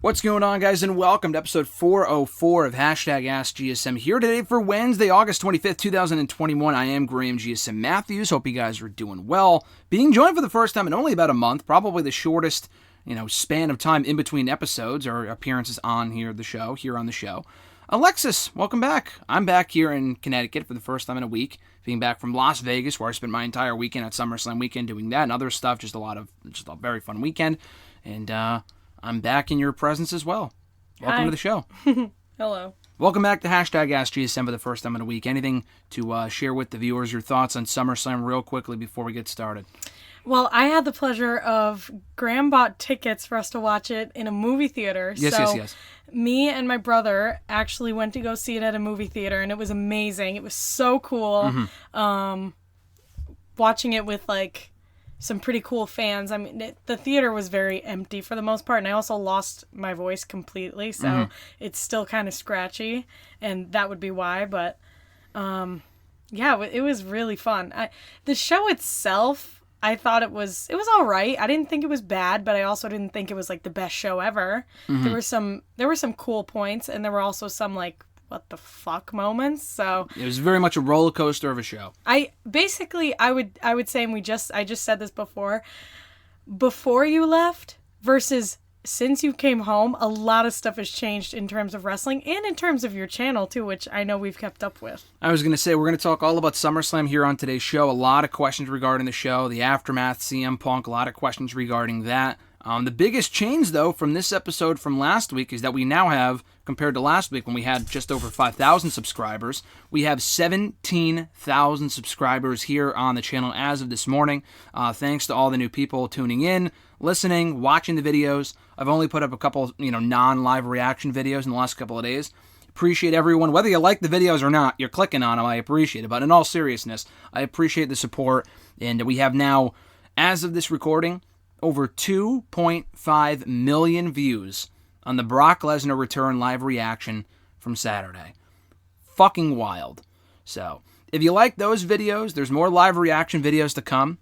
What's going on, guys, and welcome to episode 404 of #AskGSM here today for Wednesday, August 25th, 2021. I am Graham GSM Matthews. Hope you guys are doing well. Being joined for the first time in only about a month, probably the shortest, span of time in between episodes or appearances on here on the show. Alexis, welcome back. I'm back here in Connecticut for the first time in a week, being back from Las Vegas, where I spent my entire weekend at Summerslam weekend doing that and other stuff. Just a very fun weekend, and I'm back in your presence as well. Welcome to the show. Hello. Welcome back to #AskGSM for the first time in a week. Anything to share with the viewers, your thoughts on SummerSlam real quickly before we get started? Well, I had the pleasure of Graham bought tickets for us to watch it in a movie theater. Yes. Me and my brother actually went to go see it at a movie theater, and it was amazing. It was so cool. Watching it with, some pretty cool fans. I mean, the theater was very empty for the most part, and I also lost my voice completely, so it's still kind of scratchy, and that would be why, but it was really fun. The show itself, I thought it was all right. I didn't think it was bad, but I also didn't think it was the best show ever. There were some cool points, and there were also some what the fuck moments. So it was very much a roller coaster of a show. I would say, and I just said this before you left versus since you came home, a lot of stuff has changed in terms of wrestling and in terms of your channel too, which I know we've kept up with. I was going to say, we're going to talk all about SummerSlam here on today's show. A lot of questions regarding the show, the aftermath, CM Punk, a lot of questions regarding that. The biggest change, though, from this episode from last week is that we now have, compared to last week when we had just over 5,000 subscribers, we have 17,000 subscribers here on the channel as of this morning. Thanks to all the new people tuning in, listening, watching the videos. I've only put up a couple, non-live reaction videos in the last couple of days. Appreciate everyone. Whether you like the videos or not, you're clicking on them, I appreciate it. But in all seriousness, I appreciate the support. And we have now, as of this recording, over 2.5 million views on the Brock Lesnar return live reaction from Saturday. Fucking wild. So, if you like those videos, there's more live reaction videos to come.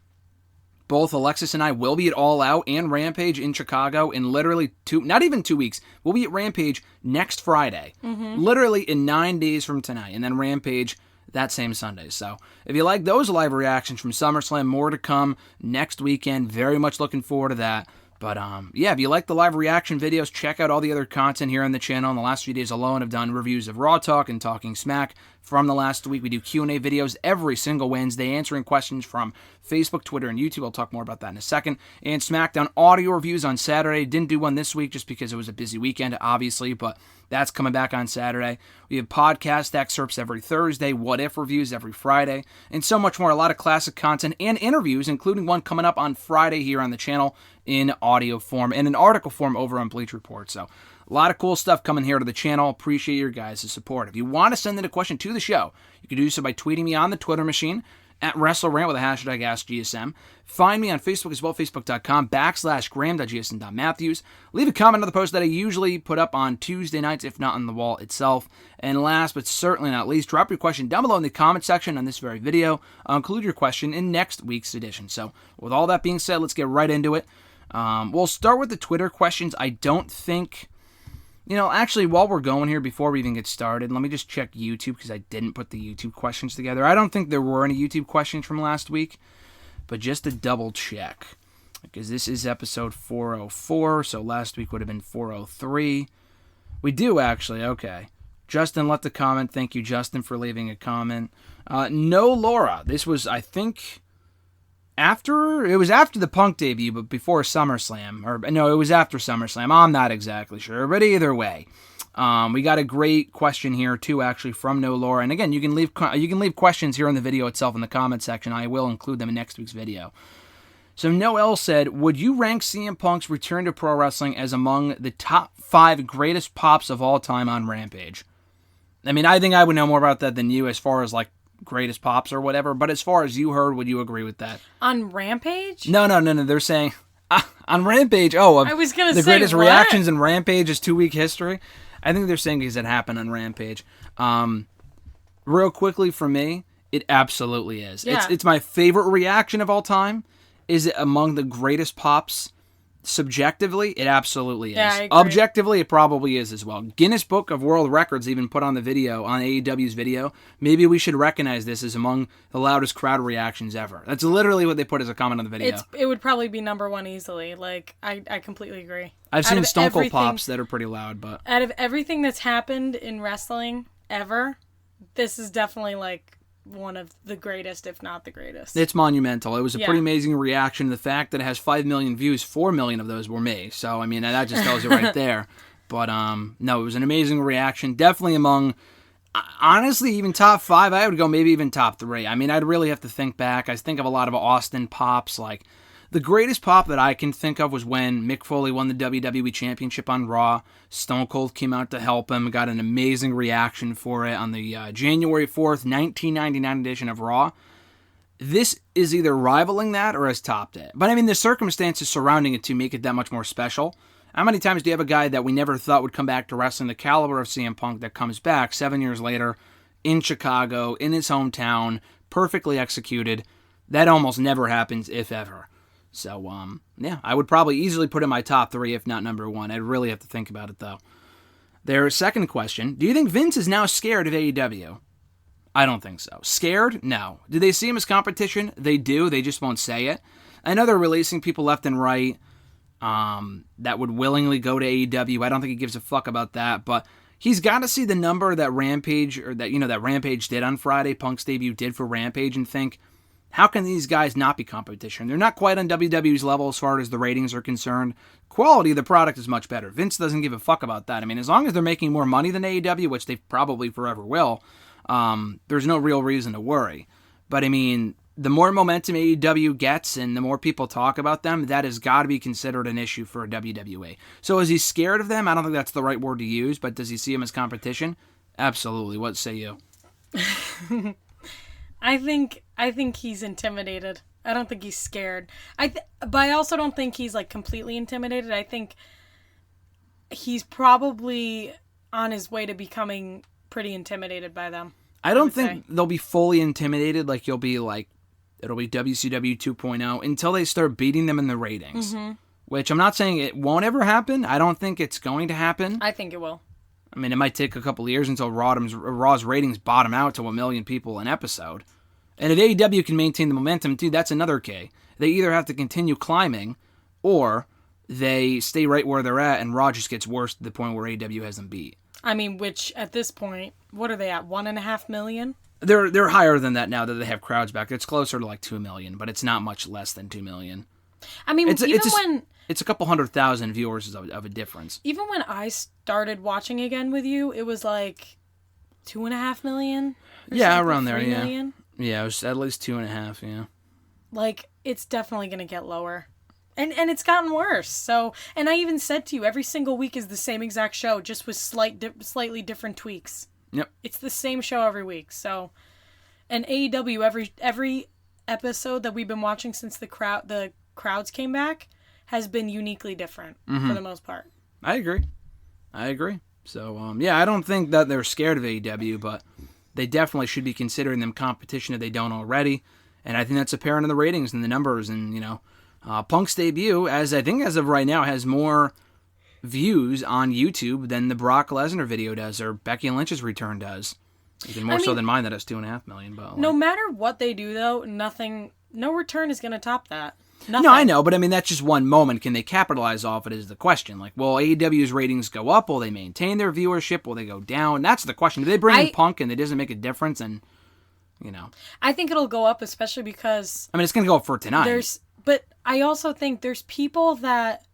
Both Alexis and I will be at All Out and Rampage in Chicago in literally not even 2 weeks. We'll be at Rampage next Friday. Literally in 9 days from tonight. And then Rampage that same Sunday. So if you like those live reactions from SummerSlam, more to come next weekend. Very much looking forward to that. But if you like the live reaction videos, check out all the other content here on the channel. In the last few days alone, I've done reviews of Raw Talk and Talking Smack from the last week. We do Q&A videos every single Wednesday, answering questions from Facebook, Twitter, and YouTube. I'll talk more about that in a second. And SmackDown audio reviews on Saturday. Didn't do one this week just because it was a busy weekend, obviously, but that's coming back on Saturday. We have podcast excerpts every Thursday, What If reviews every Friday, and so much more. A lot of classic content and interviews, including one coming up on Friday here on the channel in audio form and in article form over on Bleacher Report. So a lot of cool stuff coming here to the channel. Appreciate your guys' support. If you want to send in a question to the show, you can do so by tweeting me on the Twitter machine at WrestleRant with the hashtag AskGSM. Find me on Facebook as well, facebook.com/Graham.GSM.Matthews. Leave a comment on the post that I usually put up on Tuesday nights, if not on the wall itself. And last but certainly not least, drop your question down below in the comment section on this very video. I'll include your question in next week's edition. So with all that being said, let's get right into it. We'll start with the Twitter questions. I don't think... actually, while we're going here, before we even get started, let me just check YouTube because I didn't put the YouTube questions together. I don't think there were any YouTube questions from last week, but just to double check, because this is episode 404, so last week would have been 403. We do, actually. Okay. Justin left a comment. Thank you, Justin, for leaving a comment. No, Laura. This was, I think... It was after the Punk debut, but before SummerSlam. It was after SummerSlam. I'm not exactly sure, but either way. We got a great question here, too, actually, from No Laura. And again, you can leave questions here in the video itself in the comment section. I will include them in next week's video. So Noel said, would you rank CM Punk's return to pro wrestling as among the top 5 greatest pops of all time on Rampage? I mean, I think I would know more about that than you as far as, greatest pops or whatever, but as far as you heard, would you agree with that? On Rampage? No. They're saying on Rampage. I was gonna say the greatest reactions in Rampage is 2-week history. I think they're saying because it happened on Rampage. Real quickly for me, it absolutely is. Yeah. It's my favorite reaction of all time. Is it among the greatest pops subjectively, it absolutely is. Yeah, I agree. Objectively, it probably is as well. Guinness Book of World Records even put on the video, on AEW's video, maybe we should recognize this as among the loudest crowd reactions ever. That's literally what they put as a comment on the video. It would probably be number one easily. Like, I completely agree. I've seen Stone Cold Pops that are pretty loud, but... Out of everything that's happened in wrestling ever, this is definitely, like, one of the greatest, if not the greatest. It's monumental. It was a pretty amazing reaction. The fact that it has 5 million views, 4 million of those were me. So, I mean, that just tells you right there. But, no, it was an amazing reaction. Definitely among, honestly, even top 5. I would go maybe even top 3. I mean, I'd really have to think back. I think of a lot of Austin pops. Like, the greatest pop that I can think of was when Mick Foley won the WWE Championship on Raw. Stone Cold came out to help him, got an amazing reaction for it on the January 4th, 1999 edition of Raw. This is either rivaling that or has topped it. But I mean, the circumstances surrounding it to make it that much more special. How many times do you have a guy that we never thought would come back to wrestling, the caliber of CM Punk, that comes back 7 years later in Chicago, in his hometown, perfectly executed? That almost never happens, if ever. So, yeah, I would probably easily put in my top 3, if not number 1. I'd really have to think about it, though. Their second question, do you think Vince is now scared of AEW? I don't think so. Scared? No. Do they see him as competition? They do. They just won't say it. I know they're releasing people left and right that would willingly go to AEW. I don't think he gives a fuck about that, but he's got to see the number that Rampage, or that, that Rampage did on Friday, Punk's debut did for Rampage, and think, how can these guys not be competition? They're not quite on WWE's level as far as the ratings are concerned. Quality of the product is much better. Vince doesn't give a fuck about that. I mean, as long as they're making more money than AEW, which they probably forever will, there's no real reason to worry. But I mean, the more momentum AEW gets and the more people talk about them, that has got to be considered an issue for WWE. So is he scared of them? I don't think that's the right word to use, but does he see them as competition? Absolutely. What say you? I think he's intimidated. I don't think he's scared. But I also don't think he's like completely intimidated. I think he's probably on his way to becoming pretty intimidated by them. I don't think they'll be fully intimidated. Like it'll be WCW 2.0 until they start beating them in the ratings. Mm-hmm. Which I'm not saying it won't ever happen. I don't think it's going to happen. I think it will. I mean, it might take a couple of years until Raw's ratings bottom out to 1 million people an episode. And if AEW can maintain the momentum, too, that's another key. They either have to continue climbing, or they stay right where they're at, and Raw just gets worse to the point where AEW has them beat. I mean, which, at this point, what are they at, 1.5 million? They're higher than that now that they have crowds back. It's closer to like 2 million, but it's not much less than 2 million. I mean, it's a couple 100,000 viewers of a difference. Even when I started watching again with you, it was like 2.5 million? Yeah, around there, 3 yeah. million? Yeah, it was at least 2.5, yeah. Like, it's definitely going to get lower. And it's gotten worse. So, and I even said to you, every single week is the same exact show, just with slightly different tweaks. Yep. It's the same show every week. So, and AEW, every episode that we've been watching since the crowds came back has been uniquely different for the most part. I agree. So, yeah, I don't think that they're scared of AEW, but they definitely should be considering them competition if they don't already. And I think that's apparent in the ratings and the numbers. And, Punk's debut, as of right now, has more views on YouTube than the Brock Lesnar video does, or Becky Lynch's return does. Even more so than mine that has 2.5 million. But no matter what they do, though, no return is going to top that. Nothing. No, I know, but I mean, that's just one moment. Can they capitalize off it is the question. Like, will AEW's ratings go up? Will they maintain their viewership? Will they go down? That's the question. If they bring in Punk and it doesn't make a difference, and, I think it'll go up, especially because... I mean, it's going to go up for tonight. But I also think there's people that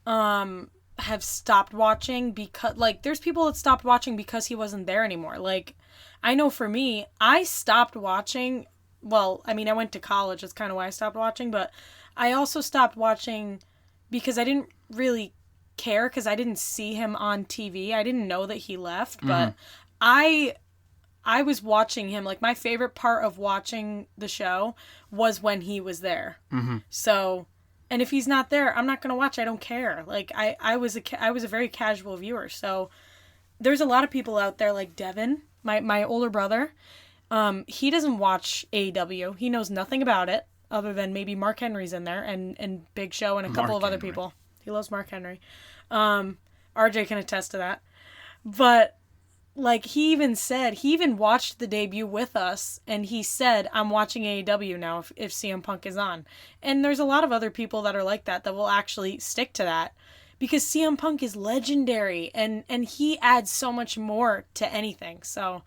have stopped watching because... Like, there's people that stopped watching because he wasn't there anymore. Like, I know for me, I stopped watching... Well, I mean, I went to college. That's kind of why I stopped watching. But I also stopped watching because I didn't really care because I didn't see him on TV. I didn't know that he left. But I was watching him. Like, my favorite part of watching the show was when he was there. Mm-hmm. So, and if he's not there, I'm not going to watch. I don't care. Like, I was a very casual viewer. So there's a lot of people out there like Devin, my older brother. He doesn't watch AEW. He knows nothing about it other than maybe Mark Henry's in there and Big Show and a couple of other people. He loves Mark Henry. RJ can attest to that. But, like, he even watched the debut with us, and he said, I'm watching AEW now if CM Punk is on. And there's a lot of other people that are like that will actually stick to that. Because CM Punk is legendary, and he adds so much more to anything. So,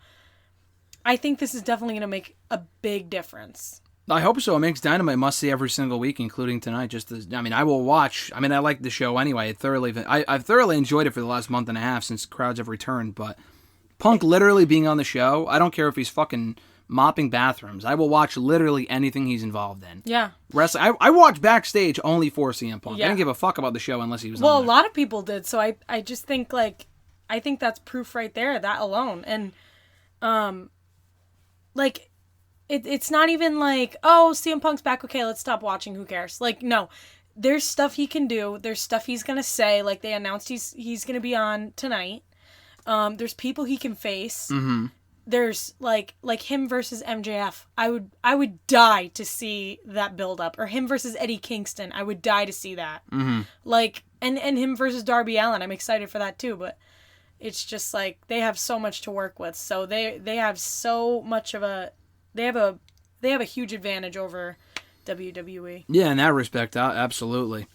I think this is definitely going to make a big difference. I hope so. It makes Dynamite must-see every single week, including tonight. I will watch. I mean, I like the show anyway. I've thoroughly enjoyed it for the last month and a half since crowds have returned, but Punk literally being on the show, I don't care if he's fucking mopping bathrooms. I will watch literally anything he's involved in. Yeah. Wrestling. I watch backstage only for CM Punk. Yeah. I didn't give a fuck about the show unless he was on Well, there. a lot of people did, so I just think, like, I think that's proof right there, that alone. And, like, it's not even like, oh, CM Punk's back, okay, let's stop watching, who cares? Like, no. There's stuff he can do. There's stuff he's going to say. Like, they announced he's going to be on tonight. There's people he can face. Mm-hmm. There's like him versus MJF. I would die to see that build up, or him versus Eddie Kingston. I would die to see that. Mm-hmm. Like, and him versus Darby Allin. I'm excited for that too, but it's just like they have so much to work with. So they have so much of they have a huge advantage over WWE. Yeah, in that respect, absolutely.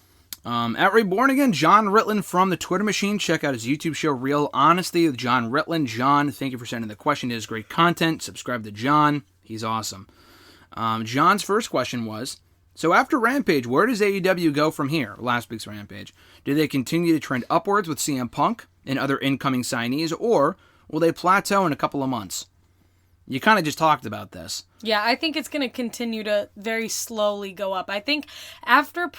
At Reborn Again, John Ritland from the Twitter machine. Check out his YouTube show, Real Honesty with John Ritland. John, thank you for sending the question. It is great content. Subscribe to John. He's awesome. John's first question was, so after Rampage, where does AEW go from here? Last week's Rampage. Do they continue to trend upwards with CM Punk and other incoming signees, or will they plateau in a couple of months? You kind of just talked about this. Yeah, I think it's going to continue to very slowly go up. I think after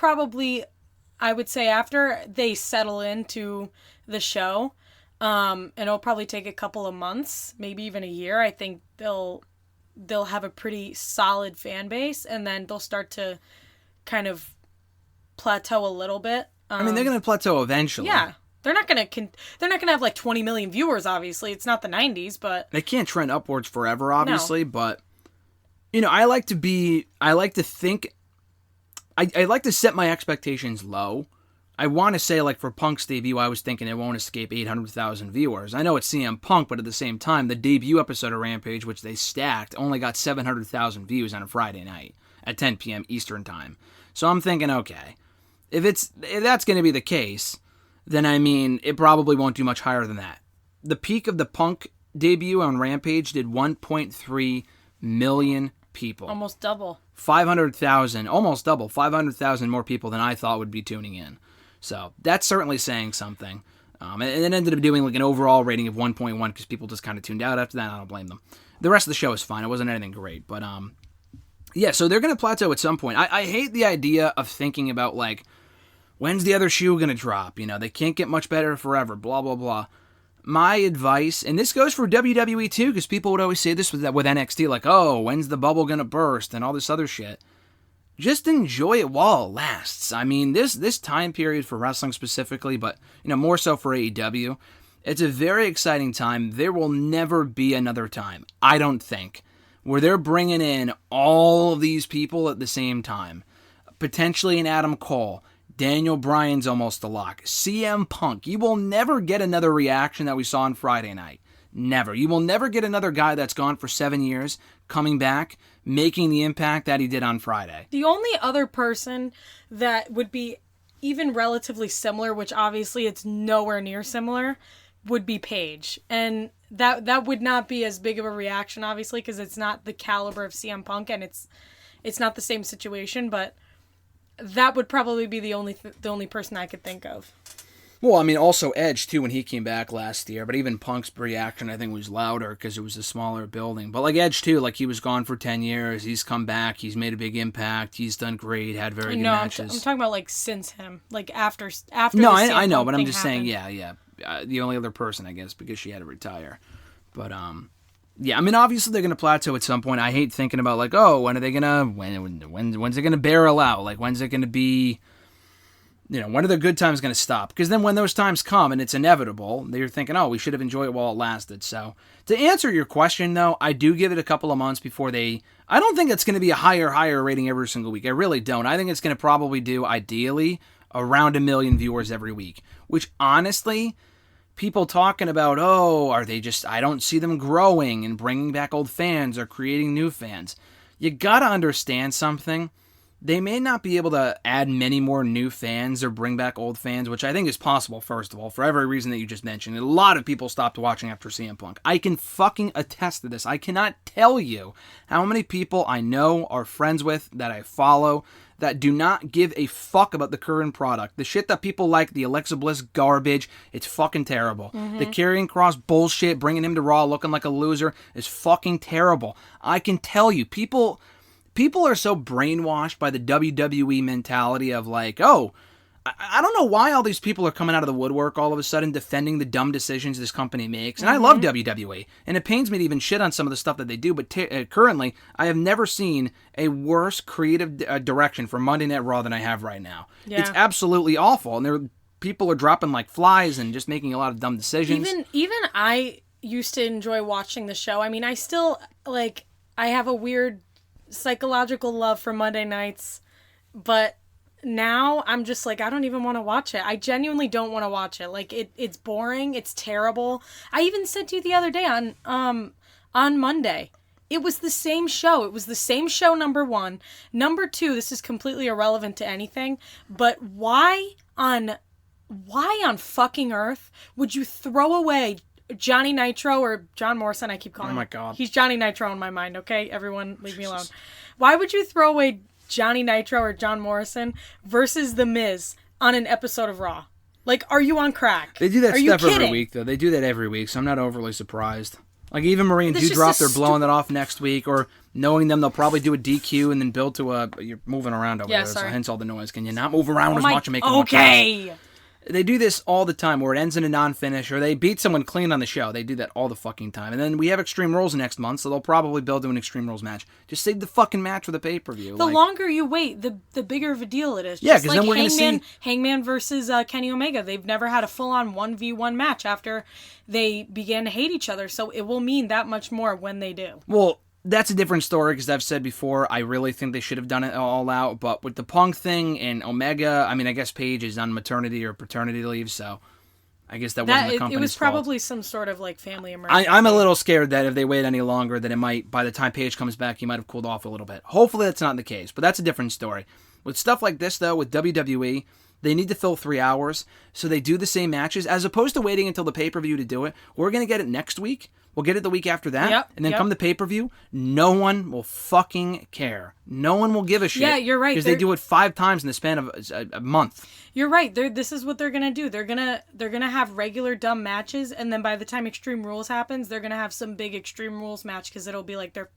I would say after they settle into the show, and it'll probably take a couple of months, maybe even a year, I think they'll have a pretty solid fan base, and then they'll start to kind of plateau a little bit. I mean, they're going to plateau eventually. Yeah. They're not gonna have like 20 million viewers. Obviously, it's not the 90s, but they can't trend upwards forever. Obviously, no. But I like to think. I like to set my expectations low. I want to say, like, for Punk's debut, I was thinking it won't escape 800,000 viewers. I know it's CM Punk, but at the same time, the debut episode of Rampage, which they stacked, only got 700,000 views on a Friday night at 10 p.m. Eastern Time. So I'm thinking, okay, if that's going to be the case, then, I mean, it probably won't do much higher than that. The peak of the Punk debut on Rampage did 1.3 million people. Almost double. 500,000, almost double, 500,000 more people than I thought would be tuning in. So that's certainly saying something. And it ended up doing like an overall rating of 1.1 because people just kind of tuned out after that. I don't blame them. The rest of the show is fine. It wasn't anything great. But, yeah, so they're going to plateau at some point. I hate the idea of thinking about, like, when's the other shoe going to drop? They can't get much better forever, blah, blah, blah. My advice, and this goes for WWE too, because people would always say this with NXT, like, oh, when's the bubble going to burst and all this other shit. Just enjoy it while it lasts. I mean, this time period for wrestling specifically, but, more so for AEW, it's a very exciting time. There will never be another time, I don't think, where they're bringing in all of these people at the same time. Potentially an Adam Cole. Daniel Bryan's almost a lock. CM Punk. You will never get another reaction that we saw on Friday night. Never. You will never get another guy that's gone for 7 years coming back, making the impact that he did on Friday. The only other person that would be even relatively similar, which obviously it's nowhere near similar, would be Paige. And that would not be as big of a reaction, obviously, because it's not the caliber of CM Punk, and it's not the same situation, but that would probably be the only person I could think of. Well, I mean, also Edge, too, when he came back last year. But even Punk's reaction, I think, was louder because it was a smaller building. But like Edge, too, like he was gone for 10 years. He's come back. He's made a big impact. He's done great. Had very good matches. I'm talking about like since him. Like after No, the I know, Punk but I'm thing just happened. saying, yeah. The only other person, I guess, because she had to retire. But, yeah, I mean, obviously they're going to plateau at some point. I hate thinking about, like, oh, when are they going to, when's it going to barrel out? Like, when's it going to be, when are the good times going to stop? Because then when those times come and it's inevitable, they're thinking, oh, we should have enjoyed it while it lasted. So, to answer your question, though, I do give it a couple of months before I don't think it's going to be a higher rating every single week. I really don't. I think it's going to probably do, ideally, around 1 million viewers every week, which honestly, people talking about, oh, are they just, I don't see them growing and bringing back old fans or creating new fans. You gotta understand something. They may not be able to add many more new fans or bring back old fans, which I think is possible, first of all, for every reason that you just mentioned. A lot of people stopped watching after CM Punk. I can fucking attest to this. I cannot tell you how many people I know, are friends with, that I follow, that do not give a fuck about the current product. The shit that people like, the Alexa Bliss garbage, it's fucking terrible. The Karrion Kross bullshit, bringing him to Raw looking like a loser, is fucking terrible. I can tell you, people are so brainwashed by the WWE mentality of like, oh, I don't know why all these people are coming out of the woodwork all of a sudden defending the dumb decisions this company makes. And I love WWE, and it pains me to even shit on some of the stuff that they do, but currently, I have never seen a worse creative direction for Monday Night Raw than I have right now. Yeah. It's absolutely awful, and people are dropping like flies and just making a lot of dumb decisions. Even I used to enjoy watching the show. I mean, I still, like, I have a weird psychological love for Monday nights, but now I'm just like, I don't even want to watch it. I genuinely don't want to watch it. Like, it's boring. It's terrible. I even said to you the other day on Monday, it was the same show. It was the same show, number one. Number two, this is completely irrelevant to anything, but why on fucking earth would you throw away Johnny Nitro or John Morrison? I keep calling him. Oh my God. He's Johnny Nitro in my mind, okay? Everyone, leave me alone. Why would you throw away Johnny Nitro or John Morrison versus The Miz on an episode of Raw? Like, are you on crack? They do that stuff every week, though. They do that every week, so I'm not overly surprised. Like, even Marie and Doudrop, they're blowing that off next week, or knowing them, they'll probably do a DQ and then build to you're moving around over there, so hence all the noise. Can you not move around as much and make it more noise? They do this all the time, where it ends in a non-finish, or they beat someone clean on the show. They do that all the fucking time. And then we have Extreme Rules next month, so they'll probably build to an Extreme Rules match. Just save the fucking match for the pay-per-view. The longer you wait, the bigger of a deal it is. Yeah, because then we're going to see Hangman versus Kenny Omega. They've never had a full-on 1v1 match after they began to hate each other, so it will mean that much more when they do. Well, that's a different story, because I've said before, I really think they should have done it all out, but with the Punk thing and Omega, I mean, I guess Paige is on maternity or paternity leave, so I guess that wasn't the company's fault. It was probably some sort of, like, family emergency. I'm a little scared that if they wait any longer, that it might, by the time Paige comes back, he might have cooled off a little bit. Hopefully that's not the case, but that's a different story. With stuff like this, though, with WWE, they need to fill 3 hours, so they do the same matches, as opposed to waiting until the pay-per-view to do it. We're going to get it next week. We'll get it the week after that, and then come the pay-per-view, no one will fucking care. No one will give a shit. Yeah, you're right. Because they do it 5 times in the span of a month. You're right. This is what they're gonna do. They're gonna have regular dumb matches, and then by the time Extreme Rules happens, they're gonna have some big Extreme Rules match, because it'll be like their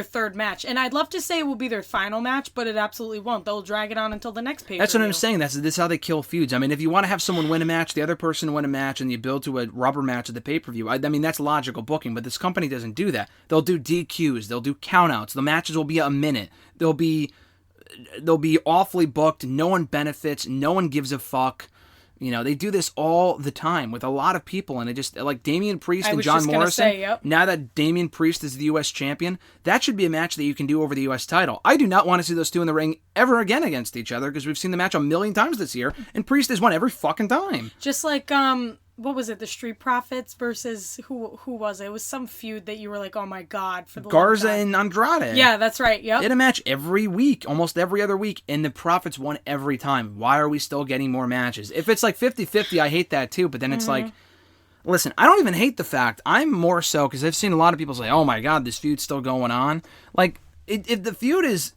third match. And I'd love to say it will be their final match, but it absolutely won't. They'll drag it on until the next pay-per-view. That's what I'm saying. This is how they kill feuds. I mean, if you want to have someone win a match, the other person win a match, and you build to a rubber match at the pay-per-view, I mean, that's logical booking, but this company doesn't do that. They'll do DQs. They'll do countouts. The matches will be a minute. They'll be awfully booked. No one benefits. No one gives a fuck. You know, they do this all the time with a lot of people, and it just, like Damian Priest and John Morrison, now that Damian Priest is the U.S. champion, that should be a match that you can do over the U.S. title. I do not want to see those two in the ring ever again against each other, because we've seen the match 1,000,000 times this year, and Priest has won every fucking time. Just like, what was it, the Street Profits versus, who was it? It was some feud that you were like, oh my God. For the Garza and Andrade. Yeah, that's right, yep. They had a match every week, almost every other week, and the Profits won every time. Why are we still getting more matches? If it's like 50-50, I hate that too, but then it's like, listen, I don't even hate the fact. I'm more so, because I've seen a lot of people say, oh my God, this feud's still going on. Like, if the feud is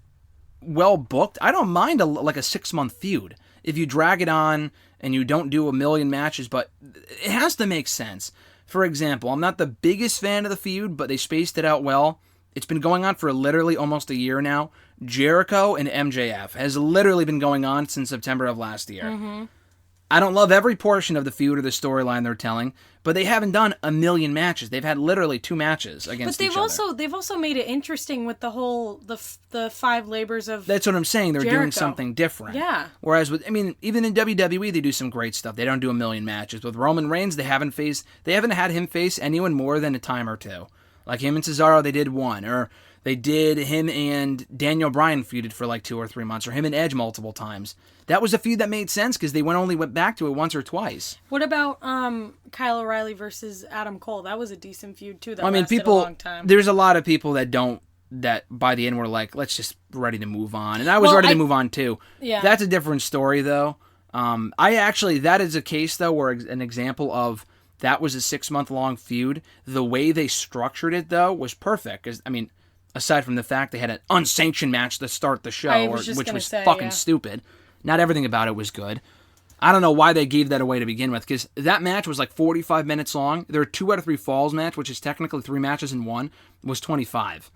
well booked, I don't mind a 6-month feud. If you drag it on and you don't do 1,000,000 matches, but it has to make sense. For example, I'm not the biggest fan of the feud, but they spaced it out well. It's been going on for literally almost a year now. Jericho and MJF has literally been going on since September of last year. I don't love every portion of the feud or the storyline they're telling, but they haven't done 1,000,000 matches. They've had literally 2 matches against each other. But they've also made it interesting with the whole the 5 labors of That's what I'm saying. They're doing something different. Yeah. Whereas even in WWE they do some great stuff. They don't do 1,000,000 matches. With Roman Reigns, they haven't had him face anyone more than a time or two. Like him and Cesaro, they did 1. Or They did him and Daniel Bryan feuded for like 2 or 3 months, or him and Edge multiple times. That was a feud that made sense because they only went back to it once or twice. What about Kyle O'Reilly versus Adam Cole? That was a decent feud too. That lasted a long time. There's a lot of people that by the end were like, let's just ready to move on. And I was ready to move on too. Yeah. That's a different story though. That is a case though where an example of that was a 6-month-long feud. The way they structured it though was perfect. Because, aside from the fact they had an unsanctioned match to start the show, which was fucking stupid. Not everything about it was good. I don't know why they gave that away to begin with, because that match was like 45 minutes long. Their 2 out of 3 falls match, which is technically 3 matches in one, was 25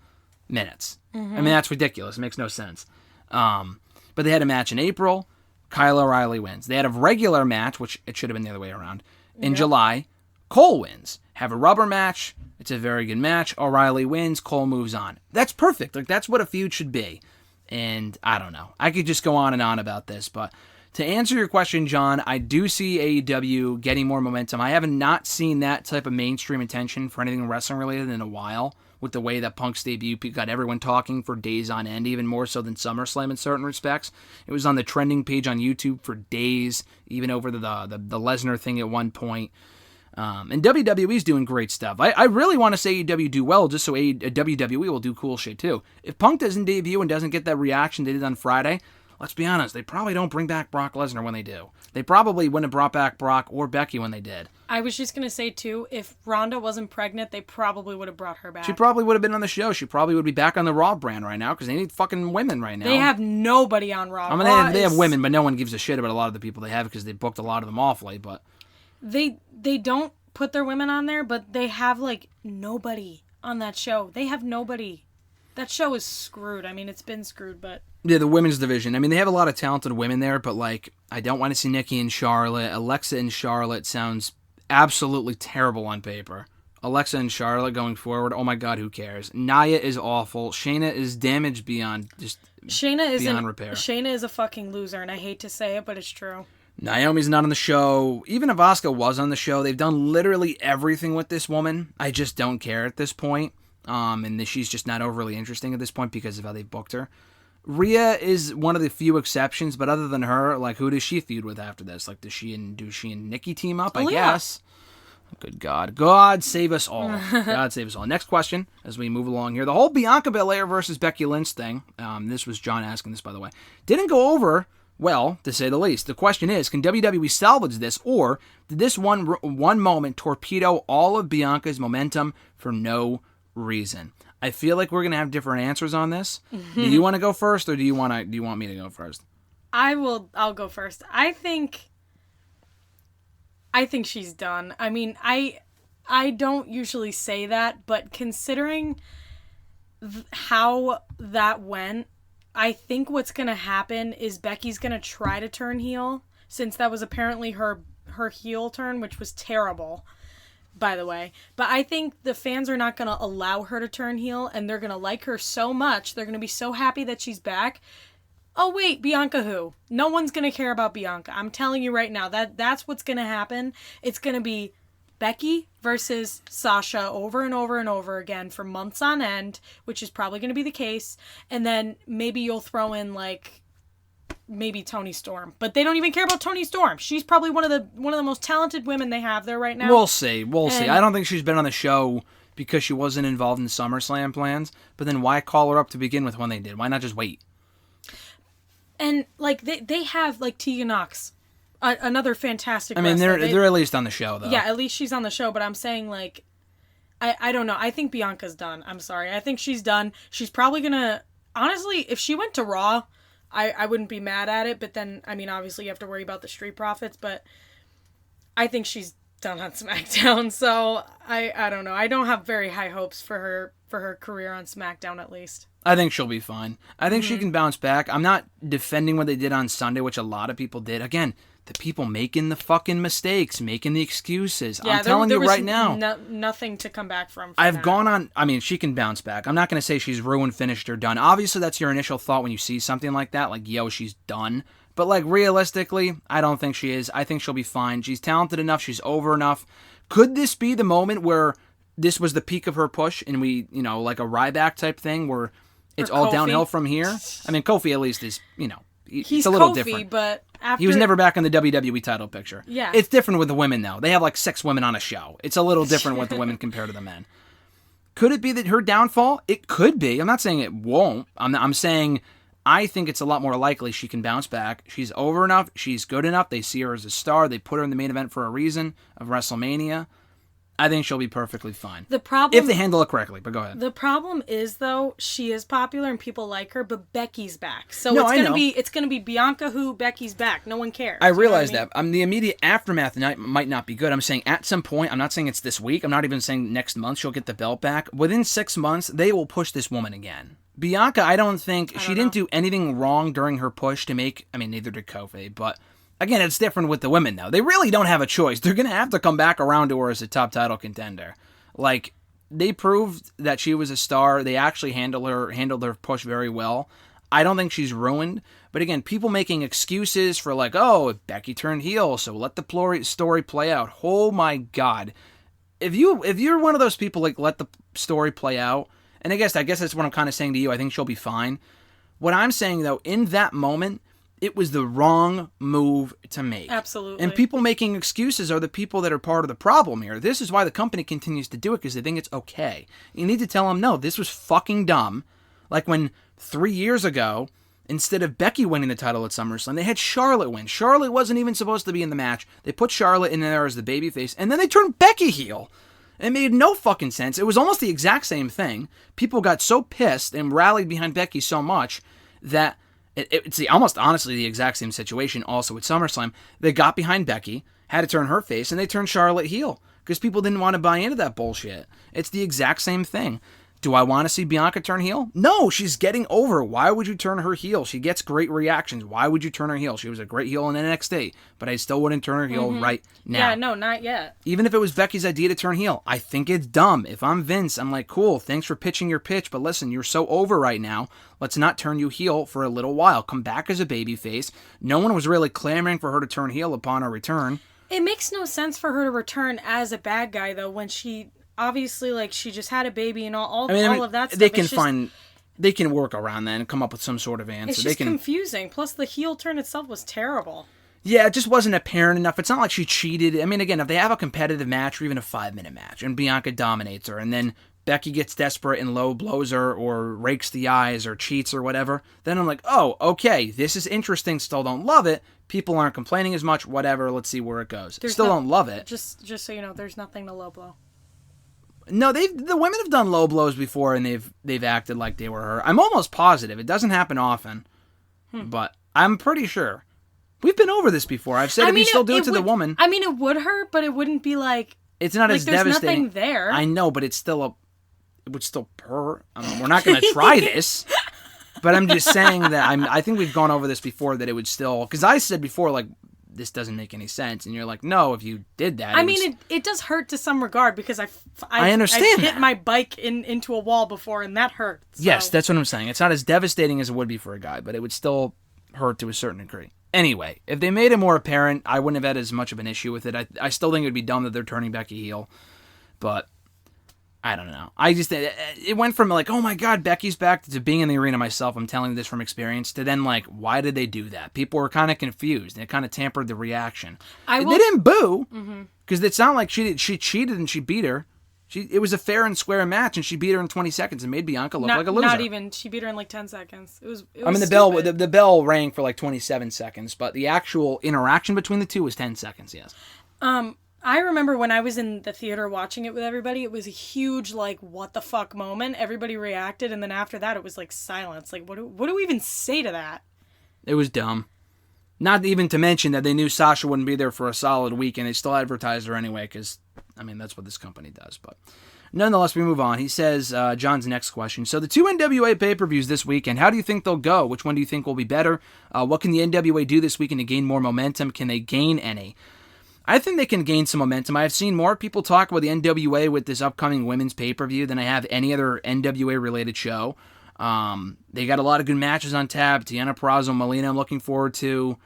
minutes. Mm-hmm. That's ridiculous. It makes no sense. But they had a match in April. Kyle O'Reilly wins. They had a regular match, which it should have been the other way around. In July, Cole wins. Have a rubber match. It's a very good match. O'Reilly wins. Cole moves on. That's perfect. Like, that's what a feud should be. And I don't know. I could just go on and on about this, but to answer your question, John, I do see AEW getting more momentum. I have not seen that type of mainstream attention for anything wrestling related in a while, with the way that Punk's debut got everyone talking for days on end, even more so than SummerSlam in certain respects. It was on the trending page on YouTube for days, even over the Lesnar thing at one point. And WWE's doing great stuff. I really want to say AEW do well, just so WWE will do cool shit too. If Punk doesn't debut and doesn't get that reaction they did on Friday, let's be honest, they probably don't bring back Brock Lesnar when they do. They probably wouldn't have brought back Brock or Becky when they did. I was just going to say, too, if Ronda wasn't pregnant, they probably would have brought her back. She probably would have been on the show. She probably would be back on the Raw brand right now because they need fucking women right now. They have nobody on Raw. They have women, but no one gives a shit about a lot of the people they have because they booked a lot of them awfully. But They don't put their women on there, but they have, like, nobody on that show. They have nobody. That show is screwed. It's been screwed, but... Yeah, the women's division. They have a lot of talented women there, but, like, I don't want to see Nikki and Charlotte. Alexa and Charlotte sounds absolutely terrible on paper. Alexa and Charlotte going forward, oh my god, who cares? Nia is awful. Shayna is damaged beyond repair. Shayna is a fucking loser, and I hate to say it, but it's true. Naomi's not on the show. Even if Asuka was on the show, they've done literally everything with this woman. I just don't care at this point. And she's just not overly interesting at this point because of how they booked her. Rhea is one of the few exceptions, but other than her, like, who does she feud with after this? Like, do she and Nikki team up? I guess. Good God. God save us all. God save us all. Next question as we move along here. The whole Bianca Belair versus Becky Lynch thing, this was John asking this, by the way, didn't go over well, to say the least. The question is, can WWE salvage this, or did this one moment torpedo all of Bianca's momentum for no reason? I feel like we're going to have different answers on this. Do you want to go first, or do you want me to go first? I'll go first. I think she's done. I don't usually say that, but considering how that went, I think what's going to happen is Becky's going to try to turn heel, since that was apparently her heel turn, which was terrible, by the way. But I think the fans are not going to allow her to turn heel, and they're going to like her so much. They're going to be so happy that she's back. Oh, wait, Bianca who? No one's going to care about Bianca. I'm telling you right now, that's what's going to happen. It's going to be Becky versus Sasha over and over and over again for months on end, which is probably going to be the case. And then maybe you'll throw in, like, maybe Toni Storm. But they don't even care about Toni Storm. She's probably one of the most talented women they have there right now. We'll see. I don't think she's been on the show because she wasn't involved in SummerSlam plans. But then why call her up to begin with when they did? Why not just wait? And, like, they have, like, Tegan Nox. Another fantastic wrestler. They're at least on the show, though. Yeah, at least she's on the show, but I'm saying, like, I don't know. I think Bianca's done. I'm sorry. I think she's done. She's probably going to... Honestly, if she went to Raw, I wouldn't be mad at it, but then, obviously you have to worry about the Street Profits, but I think she's done on SmackDown, so I don't know. I don't have very high hopes for her career on SmackDown, at least. I think she'll be fine. I think she can bounce back. I'm not defending what they did on Sunday, which a lot of people did. Again, the people making the fucking mistakes, making the excuses. Yeah, I'm telling you right now. Nothing to come back from. She can bounce back. I'm not going to say she's ruined, finished, or done. Obviously, that's your initial thought when you see something like that. Like, yo, she's done. But, like, realistically, I don't think she is. I think she'll be fine. She's talented enough. She's over enough. Could this be the moment where this was the peak of her push, and we, like a Ryback type thing where it's Or all Kofi. downhill from here. I mean, Kofi at least is, He's it's a little Kofi, different. but after He was never back in the WWE title picture. Yeah. It's different with the women, though. They have like 6 women on a show. It's a little different with the women compared to the men. Could it be that her downfall? It could be. I'm not saying it won't. I'm saying I think it's a lot more likely she can bounce back. She's over enough. She's good enough. They see her as a star. They put her in the main event for a reason of WrestleMania. I think she'll be perfectly fine. The problem, if they handle it correctly, but go ahead. The problem is, though, she is popular and people like her, but Becky's back. So No, it's gonna be Bianca who Becky's back. No one cares. I realize you know what that. The immediate aftermath might not be good. I'm saying at some point, I'm not saying it's this week. I'm not even saying next month she'll get the belt back. Within 6 months, they will push this woman again. Bianca, I don't think she didn't do anything wrong during her push to make. I mean, neither did Kofi, but. Again, it's different with the women, though. They really don't have a choice. They're going to have to come back around to her as a top title contender. Like, they proved that she was a star. They actually handled her push very well. I don't think she's ruined. But again, people making excuses for like, oh, Becky turned heel, so let the story play out. Oh my God. If you're one of those people like let the story play out, and I guess that's what I'm kind of saying to you. I think she'll be fine. What I'm saying, though, in that moment, it was the wrong move to make. Absolutely. And people making excuses are the people that are part of the problem here. This is why the company continues to do it, because they think it's okay. You need to tell them, no, this was fucking dumb. Like when 3 years ago, instead of Becky winning the title at SummerSlam, they had Charlotte win. Charlotte wasn't even supposed to be in the match. They put Charlotte in there as the babyface, and then they turned Becky heel. It made no fucking sense. It was almost the exact same thing. People got so pissed and rallied behind Becky so much that it's almost honestly the exact same situation also at SummerSlam. They got behind Becky, had to turn her face, and they turned Charlotte heel because people didn't want to buy into that bullshit. It's the exact same thing. Do I want to see Bianca turn heel? No, she's getting over. Why would you turn her heel? She gets great reactions. Why would you turn her heel? She was a great heel in NXT, but I still wouldn't turn her heel right now. Yeah, no, not yet. Even if it was Becky's idea to turn heel, I think it's dumb. If I'm Vince, I'm like, cool, thanks for pitching your pitch, but listen, you're so over right now. Let's not turn you heel for a little while. Come back as a babyface. No one was really clamoring for her to turn heel upon her return. It makes no sense for her to return as a bad guy, though, when she... Obviously, like, she just had a baby and all of that stuff. They can work around that and come up with some sort of answer. It's just confusing. Plus, the heel turn itself was terrible. Yeah, it just wasn't apparent enough. It's not like she cheated. I mean, again, if they have a competitive match or even a 5-minute match and Bianca dominates her and then Becky gets desperate and low blows her or rakes the eyes or cheats or whatever, then I'm like, oh, okay, this is interesting. Still don't love it. People aren't complaining as much. Whatever. Let's see where it goes. Don't love it. Just so you know, there's nothing to low blow. No, the women have done low blows before, and they've acted like they were her. I'm almost positive it doesn't happen often, but I'm pretty sure we've been over this before. I've said if you still do it to the woman, I mean, it would hurt, but it wouldn't be like it's not as devastating. There's nothing there. I know, but it would still hurt. I mean, we're not going to try this, but I'm just saying that I think we've gone over this before that it would still because I said before like. This doesn't make any sense, and you're like, no, if you did that. I mean, it does hurt to some regard because I understand. I've hit my bike into a wall before, and that hurt. So. Yes, that's what I'm saying. It's not as devastating as it would be for a guy, but it would still hurt to a certain degree. Anyway, if they made it more apparent, I wouldn't have had as much of an issue with it. I still think it would be dumb that they're turning Becky heel, but I don't know. I just it went from like, oh my God, Becky's back to being in the arena myself. I'm telling you this from experience. To then like, why did they do that? People were kind of confused. And it kind of tampered the reaction. They didn't boo because it's not like she cheated and she beat her. It was a fair and square match, and she beat her in 20 seconds and made Bianca look like a loser. Not even. She beat her in like 10 seconds. It was I mean, the bell rang for like 27 seconds, but the actual interaction between the two was 10 seconds. Yes. I remember when I was in the theater watching it with everybody, it was a huge, like, what the fuck moment. Everybody reacted, and then after that, it was, like, silence. Like, what do we even say to that? It was dumb. Not even to mention that they knew Sasha wouldn't be there for a solid week, and they still advertised her anyway, because, I mean, that's what this company does. But nonetheless, we move on. He says, John's next question. So the 2 NWA pay-per-views this weekend, how do you think they'll go? Which one do you think will be better? What can the NWA do this weekend to gain more momentum? Can they gain any? I think they can gain some momentum. I've seen more people talk about the NWA with this upcoming women's pay-per-view than I have any other NWA-related show. They got a lot of good matches on tap. Deonna Purrazzo, Melina, I'm looking forward to.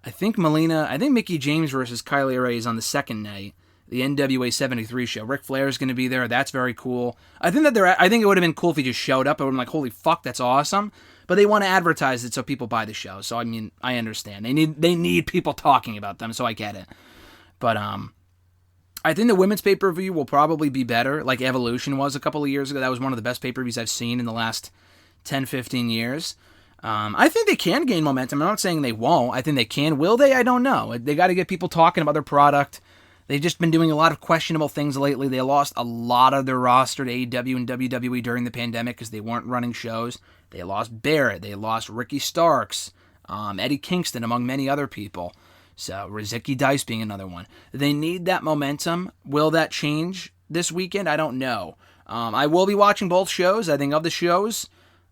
I think Mickey James versus Kylie Ray is on the second night. the NWA 73 show. Ric Flair is going to be there. That's very cool. I think it would have been cool if he just showed up. I would have been like, holy fuck, that's awesome. But they want to advertise it so people buy the show. So I mean, I understand. They need people talking about them, so I get it. But I think the women's pay-per-view will probably be better, like Evolution was a couple of years ago. That was one of the best pay-per-views I've seen in the last 10, 15 years. I think they can gain momentum. I'm not saying they won't. I think they can. Will they? I don't know. They got to get people talking about their product. They've just been doing a lot of questionable things lately. They lost a lot of their roster to AEW and WWE during the pandemic because they weren't running shows. They lost Barrett. They lost Ricky Starks, Eddie Kingston, among many other people. So Riziki Dice being another one. They need that momentum. Will that change this weekend? I don't know. I will be watching both shows. I think of the shows,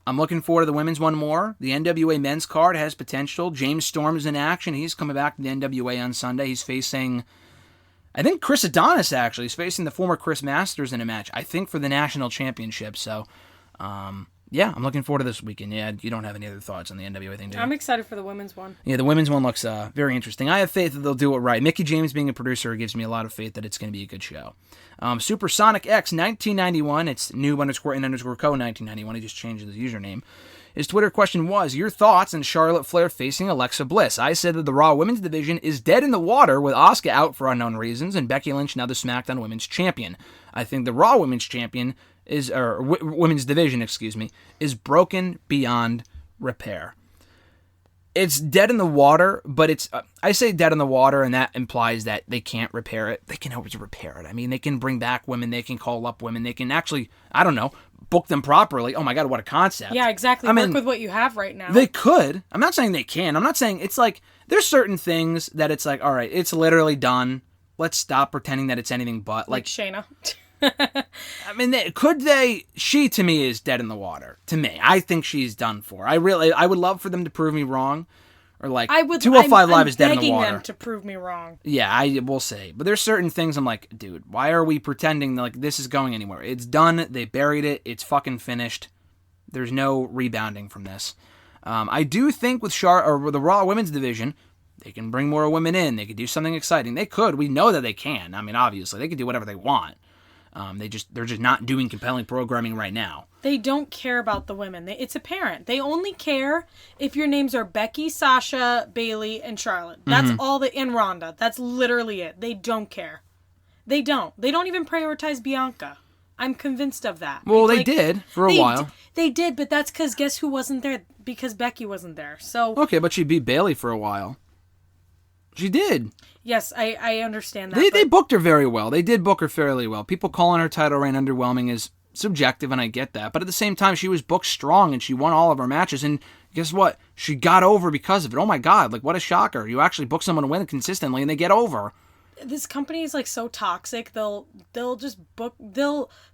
I'm looking forward to the women's one more. The NWA men's card has potential. James Storm is in action. He's coming back to the NWA on Sunday. He's facing, I think, Chris Adonis, actually. He's facing the former Chris Masters in a match, I think, for the national championship. So, yeah, I'm looking forward to this weekend. Yeah, you don't have any other thoughts on the NWA thing, do you? I'm excited for the women's one. Yeah, the women's one looks very interesting. I have faith that they'll do it right. Mickey James being a producer gives me a lot of faith that it's going to be a good show. Supersonic X 1991. It's new_in_co 1991. He just changed his username. His Twitter question was, your thoughts on Charlotte Flair facing Alexa Bliss? I said that the Raw Women's Division is dead in the water with Asuka out for unknown reasons and Becky Lynch now the SmackDown Women's Champion. I think the Raw Women's Champion Women's Division, is broken beyond repair. It's dead in the water, but it's, I say dead in the water, and that implies that they can't repair it. They can always repair it. I mean, they can bring back women, they can call up women, they can actually, I don't know, book them properly. Oh my God, what a concept. Yeah, exactly. Work with what you have right now. They could. I'm not saying they can. I'm not saying, it's like, there's certain things that it's like, all right, it's literally done. Let's stop pretending that it's anything but. Like Shayna. I mean, could they? She, to me, is dead in the water. To me, I think she's done for. I would love for them to prove me wrong, or like 205 Live is dead in the water. I'm begging them to prove me wrong. Yeah, I will say, but there's certain things I'm like, dude, why are we pretending that, like, this is going anywhere? It's done. They buried it. It's fucking finished. There's no rebounding from this. I do think with the Raw Women's Division, they can bring more women in. They could do something exciting. They could. We know that they can. I mean, obviously, they could do whatever they want. They're just not doing compelling programming right now. They don't care about the women. It's apparent. They only care if your names are Becky, Sasha, Bayley, and Charlotte. That's all and Ronda. That's literally it. They don't care. They don't. They don't even prioritize Bianca. I'm convinced of that. Well, they did for a while. They did, but that's because guess who wasn't there? Because Becky wasn't there. So okay, but she beat Bayley for a while. She did. Yes, I understand that. They booked her very well. They did book her fairly well. People calling her title reign underwhelming is subjective, and I get that. But at the same time, she was booked strong, and she won all of her matches. And guess what? She got over because of it. Oh my God, like, what a shocker. You actually book someone to win consistently, and they get over. This company is, like, so toxic. They'll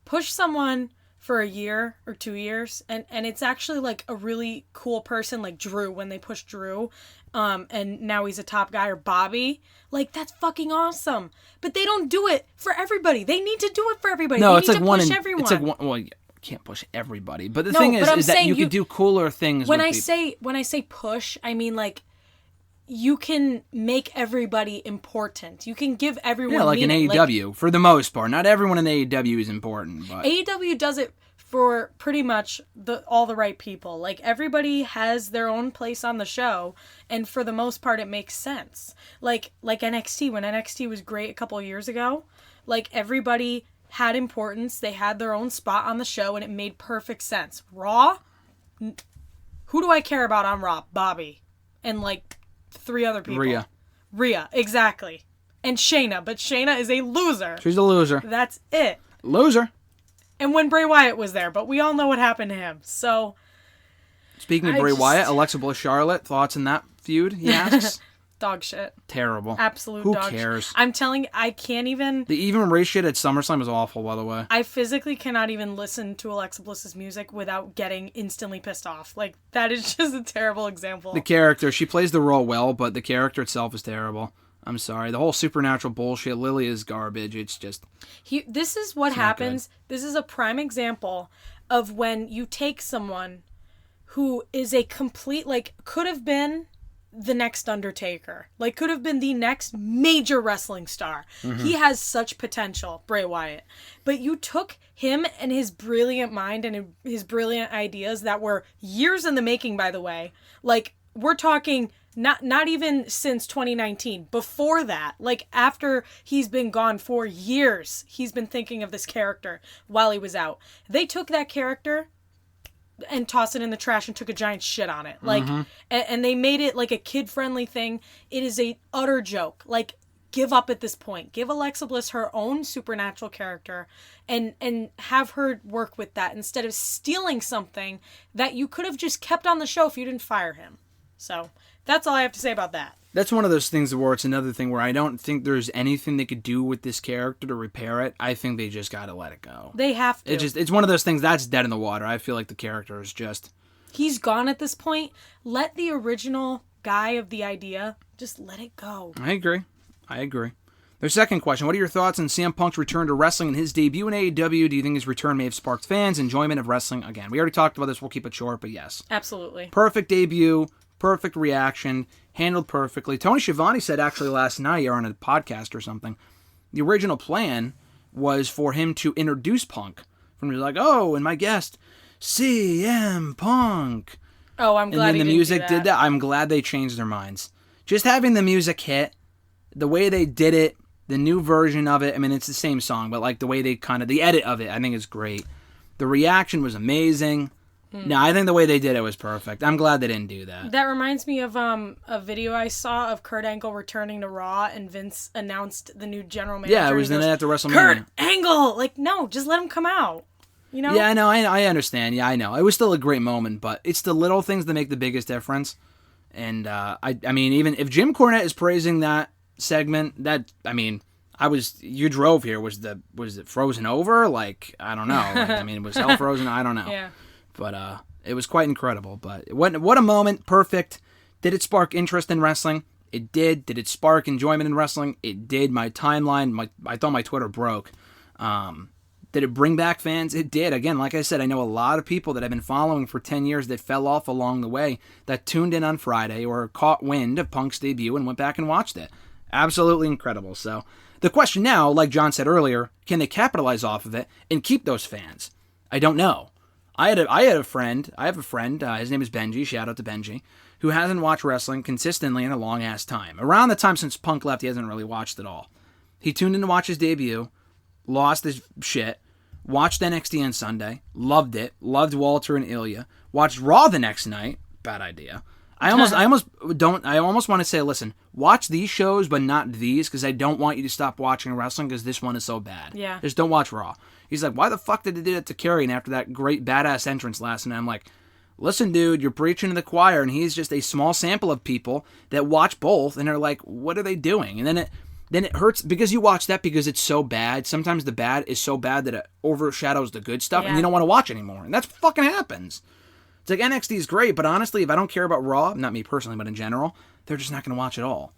push someone for a year or 2 years, and it's actually, like, a really cool person, like Drew, when they push Drew. And now he's a top guy, or Bobby. Like, that's fucking awesome. But they don't do it for everybody. They need to do it for everybody. No, they it's need like to one. Push everyone. It's like one. Well, you can't push everybody. But the thing is that you can do cooler things. When I say push, I mean, like, you can make everybody important. You can give everyone. Yeah, like meaning. in AEW, like, for the most part. Not everyone in AEW is important, but AEW does it for pretty much all the right people. Like, everybody has their own place on the show, and for the most part, it makes sense. Like NXT, when NXT was great a couple of years ago, like, everybody had importance. They had their own spot on the show, and it made perfect sense. Raw, who do I care about on Raw? Bobby. And, like, 3 other people. Rhea, exactly. And Shayna, but Shayna is a loser. She's a loser. That's it. Loser. And when Bray Wyatt was there, but we all know what happened to him. So, speaking of Bray Wyatt, Alexa Bliss, Charlotte, thoughts on that feud? He asks. Dog shit. Terrible. Absolute Who dog cares? shit. I'm telling you, I can't even. The even race shit at SummerSlam was awful, by the way. I physically cannot even listen to Alexa Bliss's music without getting instantly pissed off. Like, that is just a terrible example. The character, she plays the role well, but the character itself is terrible. I'm sorry. The whole supernatural bullshit, Lily is garbage. It's just... This is what happens. This is a prime example of when you take someone who is a complete, like, could have been the next Undertaker. Like, could have been the next major wrestling star. He has such potential, Bray Wyatt. But you took him and his brilliant mind and his brilliant ideas that were years in the making, by the way. Like, we're talking not even since 2019. Before that, like, after he's been gone for years, he's been thinking of this character while he was out. They took that character and tossed it in the trash and took a giant shit on it. Like, and they made it like a kid-friendly thing. It is a utter joke. Like, give up at this point. Give Alexa Bliss her own supernatural character and have her work with that instead of stealing something that you could have just kept on the show if you didn't fire him. So that's all I have to say about that. That's one of those things where it's another thing where I don't think there's anything they could do with this character to repair it. I think they just got to let it go. They have to. It's one of those things that's dead in the water. I feel like the character is just... He's gone at this point. Let the original guy of the idea, just let it go. I agree. Their second question, what are your thoughts on CM Punk's return to wrestling and his debut in AEW? Do you think his return may have sparked fans' enjoyment of wrestling again? We already talked about this. We'll keep it short, but yes. Absolutely. Perfect debut. Perfect reaction, handled perfectly. Tony Schiavone said actually last night or on a podcast or something, the original plan was for him to introduce Punk. From he was like, oh, and my guest, CM Punk. Oh, I'm glad and then the music did that. I'm glad they changed their minds. Just having the music hit, the way they did it, the new version of it, I mean, it's the same song, but like the way they the edit of it, I think is great. The reaction was amazing. No, I think the way they did it was perfect. I'm glad they didn't do that. That reminds me of a video I saw of Kurt Angle returning to Raw, and Vince announced the new general manager. Yeah, it was the night after WrestleMania. Kurt Angle! Like, no, just let him come out. You know? Yeah, I know. I understand. Yeah, I know. It was still a great moment, but it's the little things that make the biggest difference. And, I mean, even if Jim Cornette is praising that segment, you drove here. Was it frozen over? Like, I don't know. Like, I mean, was hell frozen? I don't know. Yeah. But it was quite incredible. But what a moment. Perfect. Did it spark interest in wrestling? It did. Did it spark enjoyment in wrestling? It did. My timeline, I thought my Twitter broke. Did it bring back fans? It did. Again, like I said, I know a lot of people that I've been following for 10 years that fell off along the way that tuned in on Friday or caught wind of Punk's debut and went back and watched it. Absolutely incredible. So the question now, like John said earlier, can they capitalize off of it and keep those fans? I don't know. I have a friend, his name is Benji, shout out to Benji, who hasn't watched wrestling consistently in a long-ass time. Around the time since Punk left, he hasn't really watched it all. He tuned in to watch his debut, lost his shit, watched NXT on Sunday, loved it, loved Walter and Ilya, watched Raw the next night, bad idea. I almost want to say, listen, watch these shows, but not these, because I don't want you to stop watching wrestling, because this one is so bad. Yeah. Just don't watch Raw. He's like, why the fuck did they do that to Karrion after that great badass entrance last night? I'm like, listen, dude, you're preaching to the choir, and he's just a small sample of people that watch both, and are like, what are they doing? And then it hurts, because you watch that because it's so bad. Sometimes the bad is so bad that it overshadows the good stuff, and you don't want to watch anymore. And that's what fucking happens. It's like, NXT is great, but honestly, if I don't care about Raw, not me personally, but in general, they're just not going to watch it all.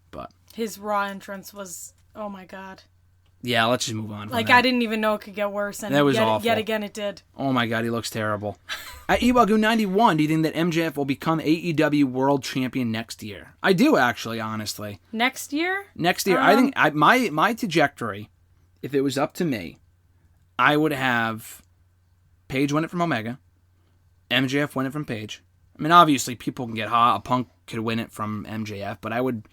But his Raw entrance was, oh my god. Yeah, let's just move on from like, that. I didn't even know it could get worse, and that was awful. Yet again it did. Oh my god, he looks terrible. At Iwagu91, do you think that MJF will become AEW World Champion next year? I do, actually, honestly. Next year? Next year. I think my trajectory, if it was up to me, I would have Paige win it from Omega, MJF win it from Paige. I mean, obviously, people can get hot. Punk could win it from MJF, but I would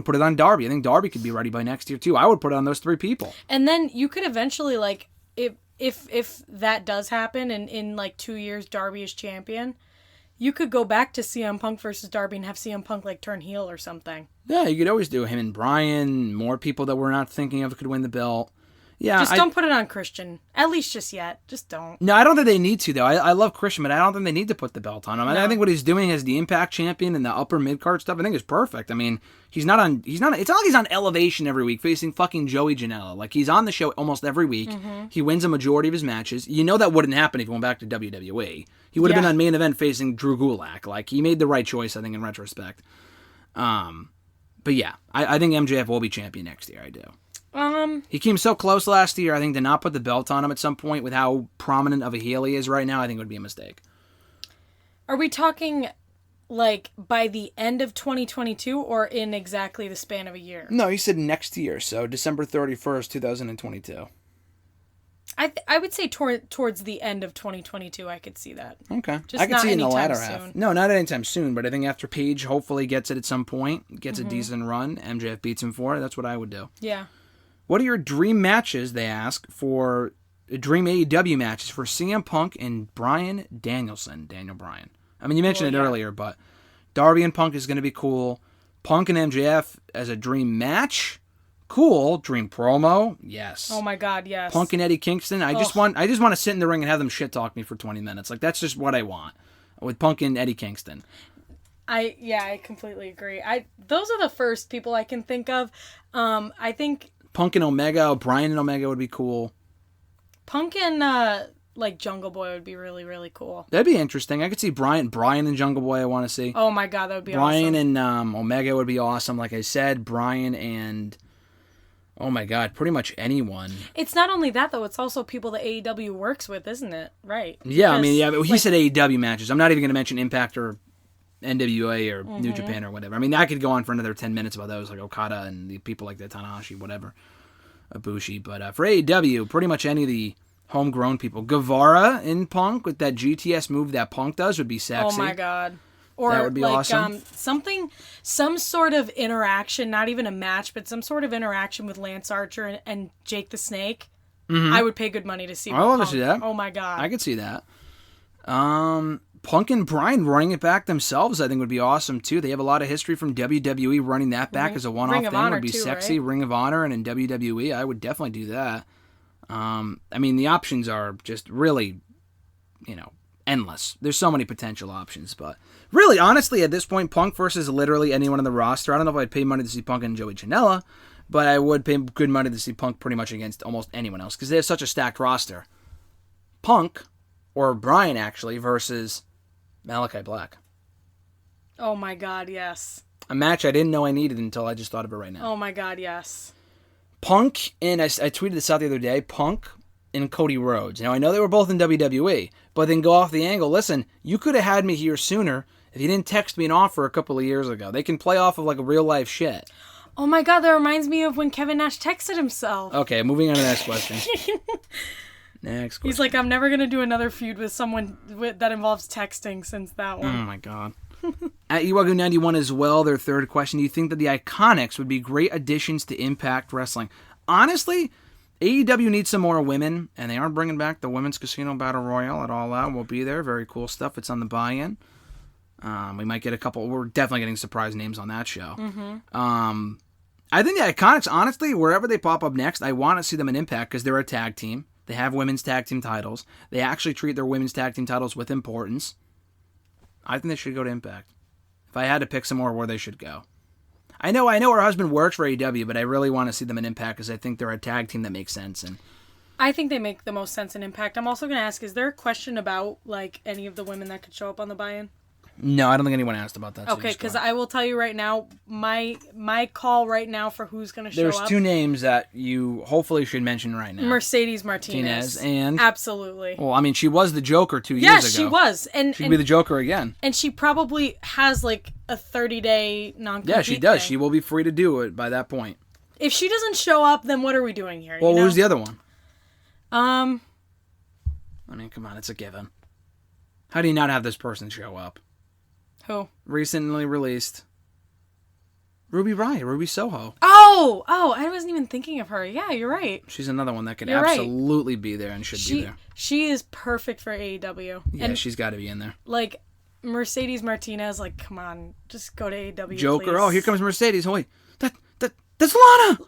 put it on Darby. I think Darby could be ready by next year, too. I would put it on those three people. And then you could eventually, like, if that does happen, and in, like, 2 years Darby is champion, you could go back to CM Punk versus Darby and have CM Punk, like, turn heel or something. Yeah, you could always do him and Bryan. More people that we're not thinking of could win the belt. Yeah, just don't put it on Christian. At least just yet. Just don't. No, I don't think they need to, though. I love Christian, but I don't think they need to put the belt on him. No. I think what he's doing as the Impact Champion and the upper mid-card stuff, I think is perfect. I mean, it's not like he's on Elevation every week facing fucking Joey Janela. Like, he's on the show almost every week. Mm-hmm. He wins a majority of his matches. You know that wouldn't happen if he went back to WWE. He would have been on Main Event facing Drew Gulak. Like, he made the right choice, I think, in retrospect. But yeah, I think MJF will be champion next year. I do. He came so close last year. I think to not put the belt on him at some point with how prominent of a heel he is right now, I think it would be a mistake. Are we talking like by the end of 2022 or in exactly the span of a year? No, he said next year, so December 31st, 2022. I would say towards the end of 2022, I could see that. Okay. Just I could not see it in the anytime latter soon. half. No, not anytime soon, but I think after Paige hopefully gets it at some point, gets a decent run, MJF beats him for it, that's what I would do. Yeah. What are your dream matches, they ask, for dream AEW matches for CM Punk and Bryan Danielson, Daniel Bryan? I mean, you mentioned it earlier, but Darby and Punk is going to be cool. Punk and MJF as a dream match? Cool. Dream promo? Yes. Oh my God, yes. Punk and Eddie Kingston? I just want to sit in the ring and have them shit talk me for 20 minutes. Like, that's just what I want with Punk and Eddie Kingston. I completely agree. Those are the first people I can think of. I think Punk and Omega, Bryan and Omega would be cool. Punk and like Jungle Boy would be really, really cool. That'd be interesting. I could see Bryan and Jungle Boy. I want to see. Oh my God, that would be Bryan awesome. and Omega would be awesome. Like I said, Bryan and oh my God, pretty much anyone. It's not only that though; it's also people that AEW works with, isn't it? Right? Yeah, Because, I mean, but he said AEW matches. I'm not even going to mention Impact or NWA or New Japan or whatever. I mean, I could go on for another 10 minutes about those, like Okada and the people like that, Tanahashi, whatever, Ibushi. But for AEW, pretty much any of the homegrown people. Guevara in Punk with that GTS move that Punk does would be sexy. Oh my God. Or that would be like awesome. some sort of interaction, not even a match, but some sort of interaction with Lance Archer and Jake the Snake. I would pay good money to see. I would love to see that. Oh my God. I could see that. Punk and Bryan running it back themselves, I think, would be awesome too. They have a lot of history from WWE running that back as a one-off Ring of thing. Honor Would be too, sexy. right? Ring of Honor and in WWE, I would definitely do that. I mean, the options are just really, endless. There's so many potential options, but really, honestly, at this point, Punk versus literally anyone on the roster. I don't know if I'd pay money to see Punk and Joey Janela, but I would pay good money to see Punk pretty much against almost anyone else because they have such a stacked roster. Punk, or Bryan actually, versus Malachi Black. Oh my God, yes. A match I didn't know I needed until I just thought of it right now. Oh my God, yes. Punk, and I tweeted this out the other day, Punk and Cody Rhodes. Now, I know they were both in WWE, but then go off the angle. Listen, you could have had me here sooner if you didn't text me an offer a couple of years ago. They can play off of like a real life shit. Oh my God, that reminds me of when Kevin Nash texted himself. Okay, moving on to the next question. Next question. He's like, I'm never going to do another feud with someone that involves texting since that one. Oh my God. At Iwagu91 as well, their third question, do you think that the Iconics would be great additions to Impact Wrestling? Honestly, AEW needs some more women, and they aren't bringing back the Women's Casino Battle Royale at All Out. We'll be there. Very cool stuff. It's on the buy-in. We might get a couple. We're definitely getting surprise names on that show. I think the Iconics, honestly, wherever they pop up next, I want to see them in Impact because they're a tag team. They have women's tag team titles. They actually treat their women's tag team titles with importance. I think they should go to Impact. If I had to pick somewhere where they should go. I know her husband works for AEW, but I really want to see them in Impact because I think they're a tag team that makes sense. And I think they make the most sense in Impact. I'm also going to ask, is there a question about like any of the women that could show up on the buy-in? no, I don't think anyone asked about that. Okay, because I will tell you right now, my call right now for who's going to show There's up. two names that you hopefully should mention right now. Mercedes Martinez. And absolutely. Well, I mean, she was the Joker 2 years ago. Yes, she was. And she'd be the Joker again. And she probably has like a 30-day non-compete. Yeah, she does. thing. She will be free to do it by that point. If she doesn't show up, then what are we doing here? Well, who's the other one? Um, I mean, come on, it's a given. How do you not have this person show up? who? Recently released. Ruby Riott, Ruby Soho. Oh, I wasn't even thinking of her. Yeah, you're right. She's another one that could You're right. absolutely be there and should be there. She is perfect for AEW. Yeah, and she's got to be in there. like Mercedes Martinez, like, come on, just go to AEW. Joker. Please. Oh, here comes Mercedes. Oh, wait. That's Lana.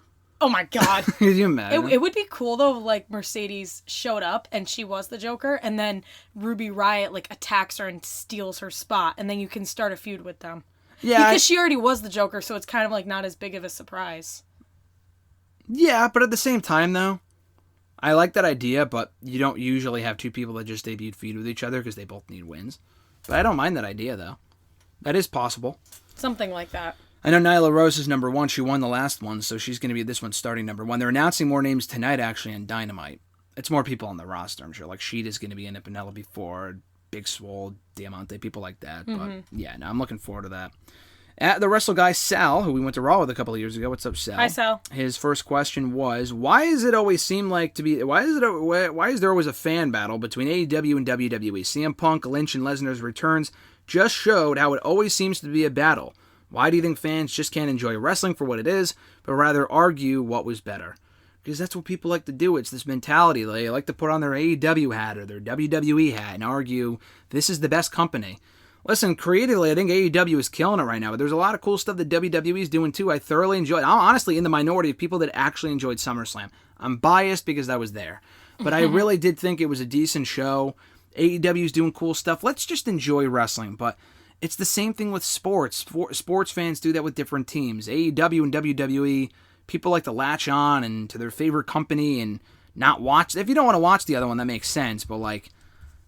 Oh my God. Could you imagine? It would be cool though if like Mercedes showed up and she was the Joker, and then Ruby Riott like attacks her and steals her spot, and then you can start a feud with them. Yeah, because she already was the Joker, so it's kind of like not as big of a surprise. Yeah, but at the same time, though, I like that idea, but you don't usually have two people that just debuted feud with each other because they both need wins. But I don't mind that idea, though. That is possible. Something like that. I know Nyla Rose is number one. She won the last one, so she's going to be this one starting number one. They're announcing more names tonight, actually, on Dynamite. It's more people on the roster, I'm sure. Like, Sheeta's going to be in it, Penelope Ford, Big Swole, Diamante, people like that. But yeah, no, I'm looking forward to that. At the Wrestle Guy Sal, who we went to Raw with a couple of years ago. What's up, Sal? Hi, Sal. His first question was, why is there always a fan battle between AEW and WWE? CM Punk, Lynch, and Lesnar's returns just showed how it always seems to be a battle. Why do you think fans just can't enjoy wrestling for what it is, but rather argue what was better? Because that's what people like to do. It's this mentality. They like to put on their AEW hat or their WWE hat and argue this is the best company. Listen, creatively, I think AEW is killing it right now, but there's a lot of cool stuff that WWE is doing too. I thoroughly enjoyed. I'm honestly in the minority of people that actually enjoyed SummerSlam. I'm biased because I was there, but I really did think it was a decent show. AEW is doing cool stuff. Let's just enjoy wrestling, but it's the same thing with sports. Sports fans do that with different teams. AEW and WWE, people like to latch on and to their favorite company and not watch. If you don't want to watch the other one, that makes sense, but like,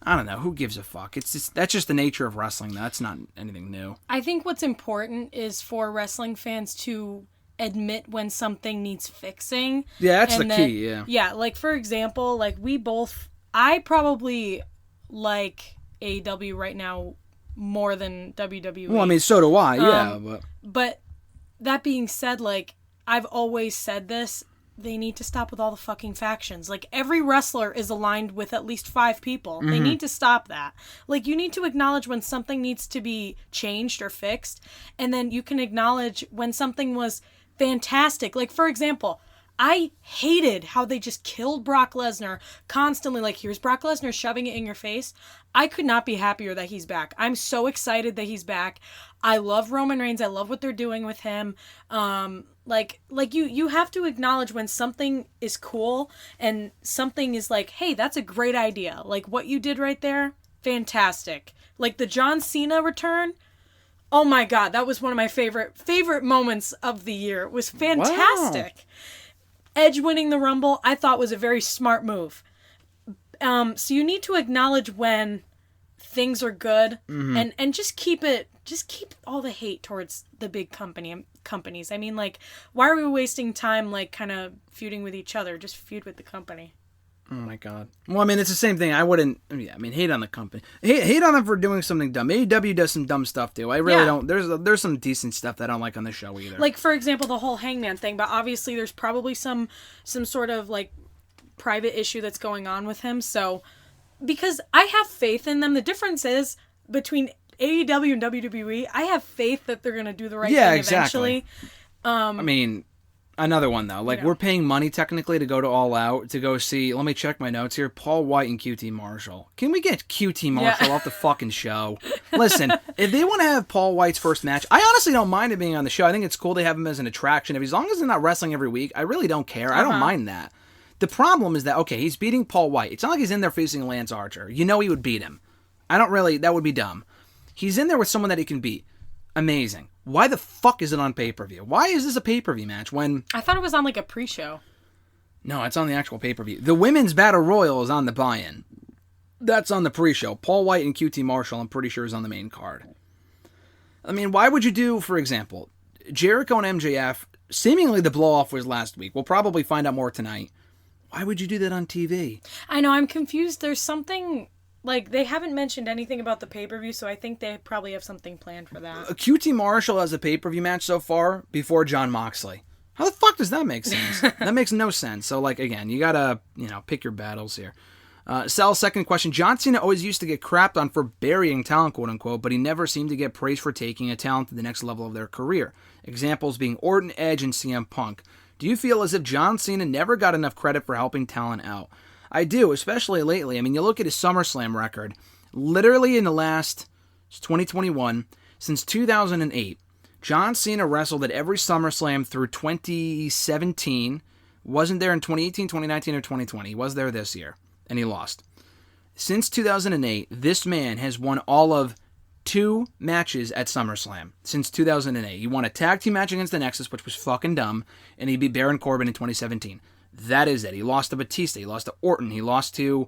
I don't know. Who gives a fuck? That's just the nature of wrestling. That's not anything new. I think what's important is for wrestling fans to admit when something needs fixing. Yeah, that's the key, yeah. Yeah, like for example, like I probably like AEW right now more than WWE. Well, I mean, so do I, yeah. But that being said, like, I've always said this, they need to stop with all the fucking factions. Like, every wrestler is aligned with at least 5 people. They need to stop that. Like, you need to acknowledge when something needs to be changed or fixed, and then you can acknowledge when something was fantastic. Like, for example, I hated how they just killed Brock Lesnar constantly. Like, here's Brock Lesnar shoving it in your face. I could not be happier that he's back. I'm so excited that he's back. I love Roman Reigns. I love what they're doing with him. Like you have to acknowledge when something is cool and something is like, hey, that's a great idea. Like what you did right there, fantastic. Like the John Cena return. Oh my God, that was one of my favorite moments of the year. It was fantastic. Wow. Edge winning the Rumble, I thought was a very smart move. So you need to acknowledge when things are good and just keep all the hate towards the big companies. I mean, like, why are we wasting time, like, kind of feuding with each other? Just feud with the company. Oh my God. Well, I mean, it's the same thing. Hate on the company. Hate on them for doing something dumb. AEW does some dumb stuff too. I really don't. There's some decent stuff that I don't like on the show either. Like, for example, the whole Hangman thing, but obviously there's probably some sort of, like, private issue that's going on with him. So, because I have faith in them. The difference is between AEW and WWE, I have faith that they're going to do the right thing eventually. I mean, another one though. Like, we're paying money technically to go to All Out to go see, let me check my notes here, Paul White and QT Marshall. Can we get QT Marshall off the fucking show? Listen, if they want to have Paul White's first match, I honestly don't mind it being on the show. I think it's cool to have him as an attraction. As long as they're not wrestling every week, I really don't care. I don't mind that. The problem is that, okay, he's beating Paul White. It's not like he's in there facing Lance Archer. You know he would beat him. That would be dumb. He's in there with someone that he can beat. Amazing. Why the fuck is it on pay-per-view? Why is this a pay-per-view match when... I thought it was on, like, a pre-show. No, it's on the actual pay-per-view. The Women's Battle Royal is on the buy-in. That's on the pre-show. Paul White and QT Marshall, I'm pretty sure, is on the main card. I mean, why would you do, for example, Jericho and MJF, seemingly the blow-off was last week. We'll probably find out more tonight. Why would you do that on TV? I know, I'm confused. There's something... Like, they haven't mentioned anything about the pay-per-view, so I think they probably have something planned for that. QT Marshall has a pay-per-view match so far before Jon Moxley. How the fuck does that make sense? That makes no sense. So, like, again, you gotta, pick your battles here. Sal's second question. John Cena always used to get crapped on for burying talent, quote-unquote, but he never seemed to get praised for taking a talent to the next level of their career. Examples being Orton, Edge, and CM Punk. Do you feel as if John Cena never got enough credit for helping talent out? I do, especially lately. I mean, you look at his SummerSlam record. Literally in the last 2021, since 2008, John Cena wrestled at every SummerSlam through 2017. Wasn't there in 2018, 2019, or 2020. He was there this year, and he lost. Since 2008, this man has won all of 2 matches at SummerSlam since 2008. He won a tag team match against the Nexus, which was fucking dumb, and he beat Baron Corbin in 2017. That is it. He lost to Batista. He lost to Orton. He lost to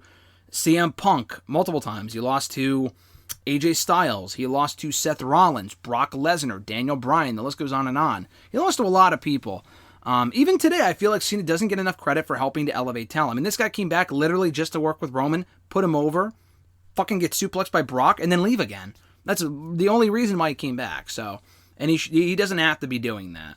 CM Punk multiple times. He lost to AJ Styles. He lost to Seth Rollins, Brock Lesnar, Daniel Bryan. The list goes on and on. He lost to a lot of people. Even today, I feel like Cena doesn't get enough credit for helping to elevate talent. I mean, this guy came back literally just to work with Roman, put him over. fucking get suplexed by Brock and then leave again. That's the only reason why he came back. So, and he doesn't have to be doing that.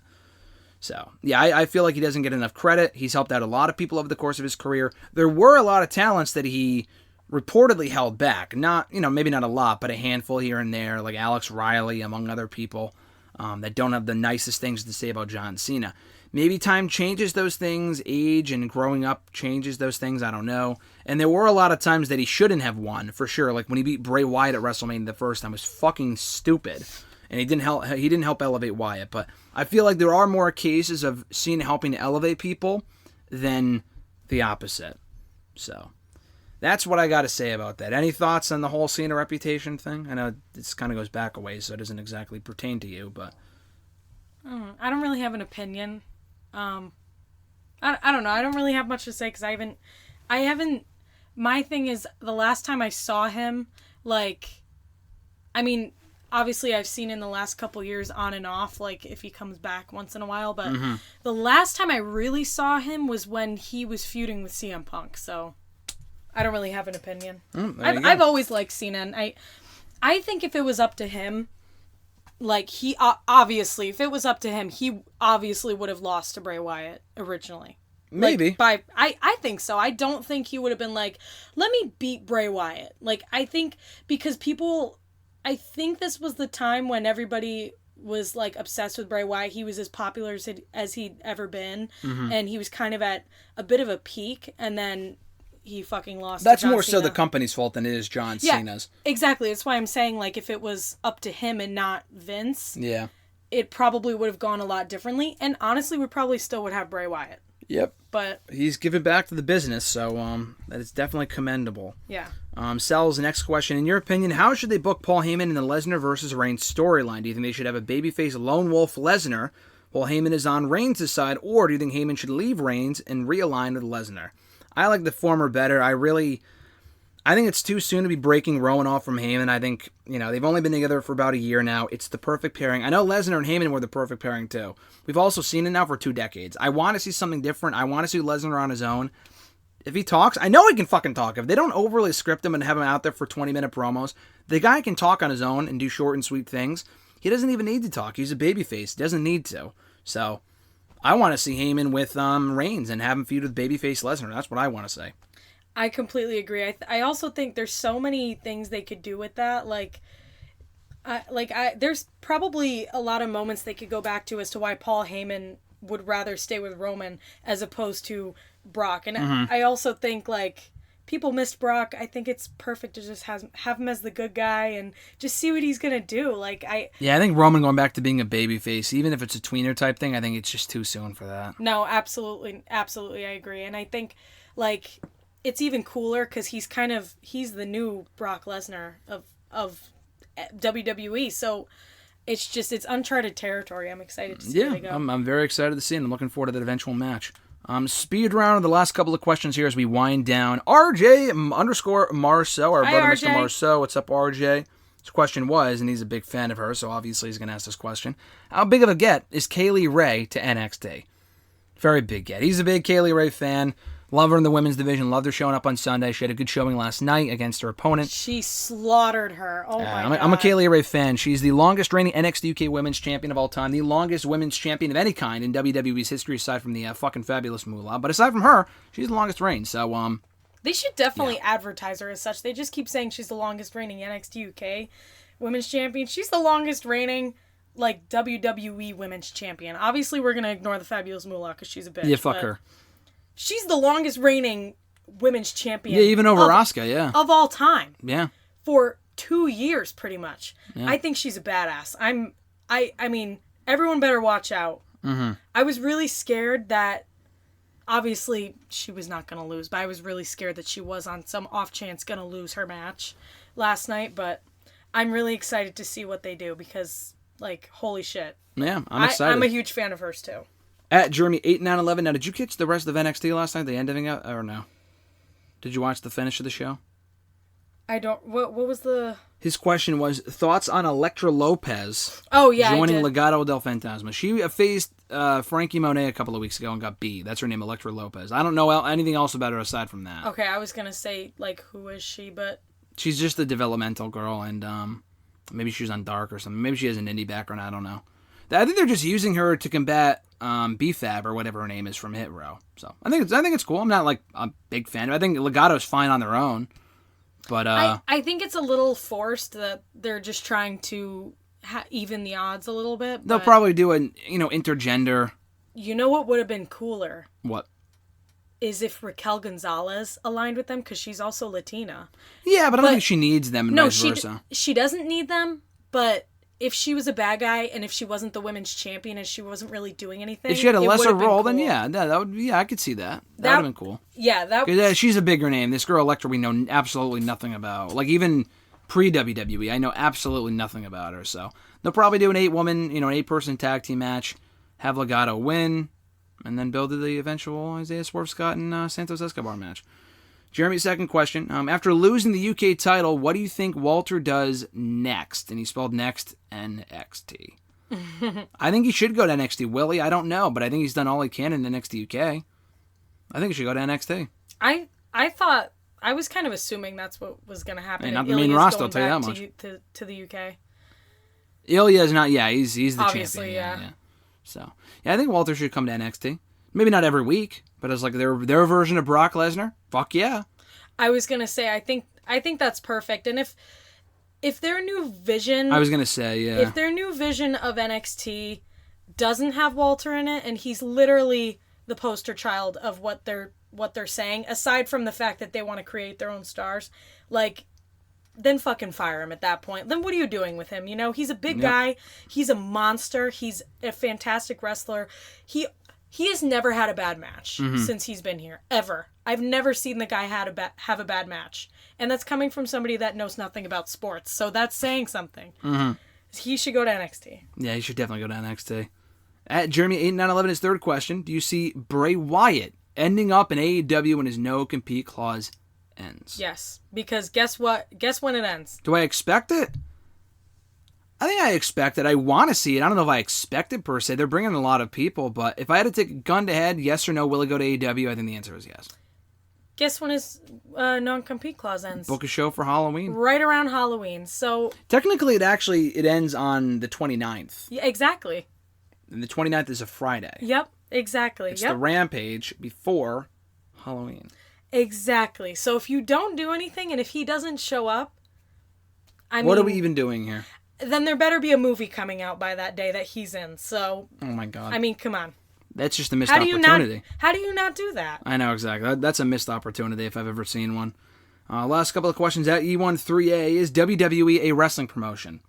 So, yeah, I feel like he doesn't get enough credit. He's helped out a lot of people over the course of his career. There were a lot of talents that he reportedly held back. Not, maybe not a lot, but a handful here and there, like Alex Riley, among other people, that don't have the nicest things to say about John Cena. Maybe time changes those things, age and growing up changes those things, I don't know. And there were a lot of times that he shouldn't have won, for sure. Like when he beat Bray Wyatt at WrestleMania the first time, was fucking stupid. And he didn't help elevate Wyatt. But I feel like there are more cases of Cena helping to elevate people than the opposite. So that's what I got to say about that. Any thoughts on the whole Cena reputation thing? I know this kind of goes back a ways, so it doesn't exactly pertain to you, but I don't really have an opinion. I don't know. I don't really have much to say because I haven't. My thing is, the last time I saw him, obviously I've seen in the last couple years on and off, if he comes back once in a while, but the last time I really saw him was when he was feuding with CM Punk, so I don't really have an opinion. I've always liked Cena, and I think if it was up to him, he obviously would have lost to Bray Wyatt originally. Maybe. I think so. I don't think he would have been let me beat Bray Wyatt. I think because I think this was the time when everybody was obsessed with Bray Wyatt. He was as popular as he'd ever been, and he was kind of at a bit of a peak, and then he fucking lost. That's to John more so Cena. the company's fault than it is John Cena's. Exactly. That's why I'm saying if it was up to him and not Vince, it probably would have gone a lot differently. And honestly, we probably still would have Bray Wyatt. Yep. But he's giving back to the business, so that is definitely commendable. Yeah. Sal's next question. In your opinion, how should they book Paul Heyman in the Lesnar versus Reigns storyline? Do you think they should have a babyface lone wolf Lesnar while Heyman is on Reigns' side, or do you think Heyman should leave Reigns and realign with Lesnar? I like the former better. I think it's too soon to be breaking Rowan off from Heyman. I think, they've only been together for about a year now. It's the perfect pairing. I know Lesnar and Heyman were the perfect pairing too. We've also seen it now for 2 decades. I want to see something different. I want to see Lesnar on his own. If he talks, I know he can fucking talk. If they don't overly script him and have him out there for 20-minute promos, the guy can talk on his own and do short and sweet things. He doesn't even need to talk. He's a babyface. He doesn't need to. So I want to see Heyman with Reigns and have him feud with babyface Lesnar. That's what I want to say. I completely agree. I also think there's so many things they could do with that. There's probably a lot of moments they could go back to as to why Paul Heyman would rather stay with Roman as opposed to Brock. And I also think people missed Brock. I think it's perfect to just have him as the good guy and just see what he's gonna do. I think Roman going back to being a babyface, even if it's a tweener type thing, I think it's just too soon for that. No, absolutely, I agree. And I think it's even cooler because he's the new Brock Lesnar of WWE. So it's uncharted territory. I'm excited to see where they go. I'm very excited to see it. I'm looking forward to that eventual match. Speed round of the last couple of questions here as we wind down. RJ_Marceau, our brother RJ. Mr. Marceau. What's up, RJ? His question was, and he's a big fan of her, so obviously he's going to ask this question. How big of a get is Kaylee Ray to NXT? Very big get. He's a big Kaylee Ray fan. Love her in the women's division. Loved her showing up on Sunday. She had a good showing last night against her opponent. She slaughtered her. Oh, my God. I'm a Kaylee Ray fan. She's the longest reigning NXT UK women's champion of all time. The longest women's champion of any kind in WWE's history, aside from the fucking fabulous Moolah. But aside from her, she's the longest reign. So, they should definitely advertise her as such. They just keep saying she's the longest reigning NXT UK women's champion. She's the longest reigning, WWE women's champion. Obviously, we're going to ignore the fabulous Moolah because she's a bitch. Yeah, fuck her. She's the longest reigning women's champion. Yeah, even over Asuka, yeah. Of all time. Yeah. For 2 years, pretty much. Yeah. I think she's a badass. I mean, everyone better watch out. Mm-hmm. I was really scared that, obviously, she was not going to lose, but I was really scared that she was on some off chance going to lose her match last night, but I'm really excited to see what they do because, holy shit. Yeah, I'm excited. I'm a huge fan of hers, too. At Jeremy8911. Now, did you catch the rest of NXT last night? The ending of it, or no? Did you watch the finish of the show? I don't. What was the? His question was thoughts on Elektra Lopez. Oh yeah, joining I did. Legado del Fantasma. She faced Frankie Monet a couple of weeks ago and got beat. That's her name, Elektra Lopez. I don't know anything else about her aside from that. Okay, I was gonna say who is she, but She's just a developmental girl, and maybe she was on Dark or something. Maybe she has an indie background. I don't know. I think they're just using her to combat BFAB or whatever her name is from Hit Row. So I think it's cool. I'm not like a big fan. I think Legato's fine on their own, but I think it's a little forced that they're just trying to even the odds a little bit. They'll probably do an intergender. You know what would have been cooler? What? Is if Raquel Gonzalez aligned with them, because she's also Latina. Yeah, but I don't think she needs them and vice versa. She doesn't need them, but if she was a bad guy and if she wasn't the women's champion and she wasn't really doing anything... If she had a lesser role, then I could see that. That would have been cool. Yeah, she's a bigger name. This girl Elektra we know absolutely nothing about. Like, even pre-WWE, I know absolutely nothing about her, so... They'll probably do an 8-woman, an 8-person tag team match, have Legato win... and then build to the eventual Isaiah Swerve Scott and Santos Escobar match. Jeremy's second question. After losing the UK title, what do you think Walter does next? And he spelled next NXT. I think he should go to NXT. Will he? I don't know, but I think he's done all he can in NXT UK. I think he should go to NXT. I was kind of assuming that's what was going to happen. Not the main roster, I'll tell you that much. To the UK. Ilya's not, he's the Obviously, champion. Yeah. So, I think Walter should come to NXT. Maybe not every week, but as like their version of Brock Lesnar. Fuck yeah. I was gonna say I think that's perfect. And if their new vision, I was gonna say if their new vision of NXT doesn't have Walter in it, and he's literally the poster child of what they're saying, aside from the fact that they want to create their own stars, like. Then fucking fire him at that point. Then what are you doing with him? He's a big guy. He's a monster. He's a fantastic wrestler. He has never had a bad match since he's been here. Ever. I've never seen the guy have a bad match. And that's coming from somebody that knows nothing about sports. So that's saying something. Mm-hmm. He should go to NXT. Yeah, he should definitely go to NXT. At Jeremy 8911, his third question. Do you see Bray Wyatt ending up in AEW when his no-compete clause ends? Yes, because guess what? Guess when it ends. Do I expect it? I think I expect it. I want to see it. I don't know if I expect it per se. They're bringing a lot of people, but if I had to take a gun to head, yes or no, will he go to AEW? I think the answer is yes. Guess when his non-compete clause ends? Book a show for Halloween. Right around Halloween. So technically, it ends on the 29th. Yeah, exactly. And the 29th is a Friday. Yep, exactly. It's the Rampage before Halloween. Exactly. So if you don't do anything and if he doesn't show up, what are we even doing here? Then there better be a movie coming out by that day that he's in. So, oh my God. I mean, come on. That's just a missed opportunity. How do you not do that? I know, exactly. That's a missed opportunity if I've ever seen one. Last couple of questions at E13A. Is WWE a wrestling promotion?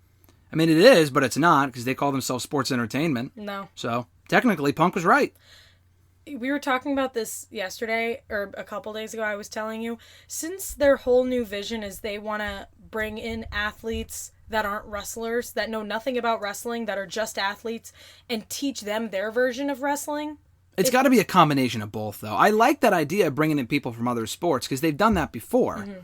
I mean, it is, but it's not because they call themselves sports entertainment. No. So, technically, Punk was right. We were talking about this yesterday, or a couple days ago, I was telling you. Since their whole new vision is they want to bring in athletes that aren't wrestlers, that know nothing about wrestling, that are just athletes, and teach them their version of wrestling. It's got to be a combination of both, though. I like that idea of bringing in people from other sports, because they've done that before. Mm-hmm.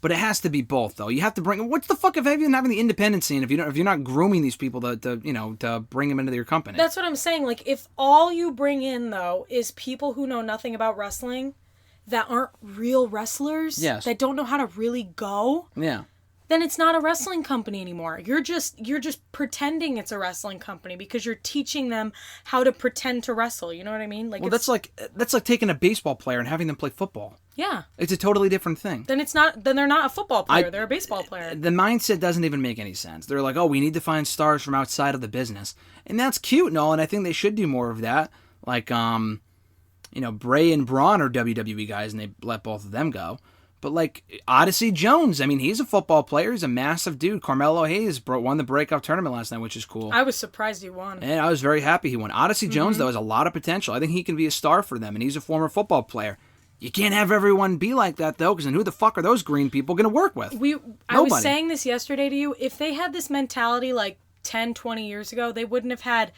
But it has to be both, though. You have to bring... What's the fuck of even having the independent scene if you're not grooming these people to bring them into your company? That's what I'm saying. Like, if all you bring in, though, is people who know nothing about wrestling, that aren't real wrestlers, that don't know how to really go, then it's not a wrestling company anymore. You're just pretending it's a wrestling company because you're teaching them how to pretend to wrestle. You know what I mean? Like, well, that's like taking a baseball player and having them play football. Yeah. It's a totally different thing. Then they're not a football player. They're a baseball player. The mindset doesn't even make any sense. They're like, oh, we need to find stars from outside of the business. And that's cute and all, and I think they should do more of that. Like, Bray and Braun are WWE guys, and they let both of them go. But, like, Odyssey Jones, I mean, he's a football player. He's a massive dude. Carmelo Hayes won the breakout tournament last night, which is cool. I was surprised he won. And I was very happy he won. Odyssey Jones, though, has a lot of potential. I think he can be a star for them, and he's a former football player. You can't have everyone be like that, though, because then who the fuck are those green people going to work with? I was saying this yesterday to you. If they had this mentality like 10, 20 years ago, they wouldn't have had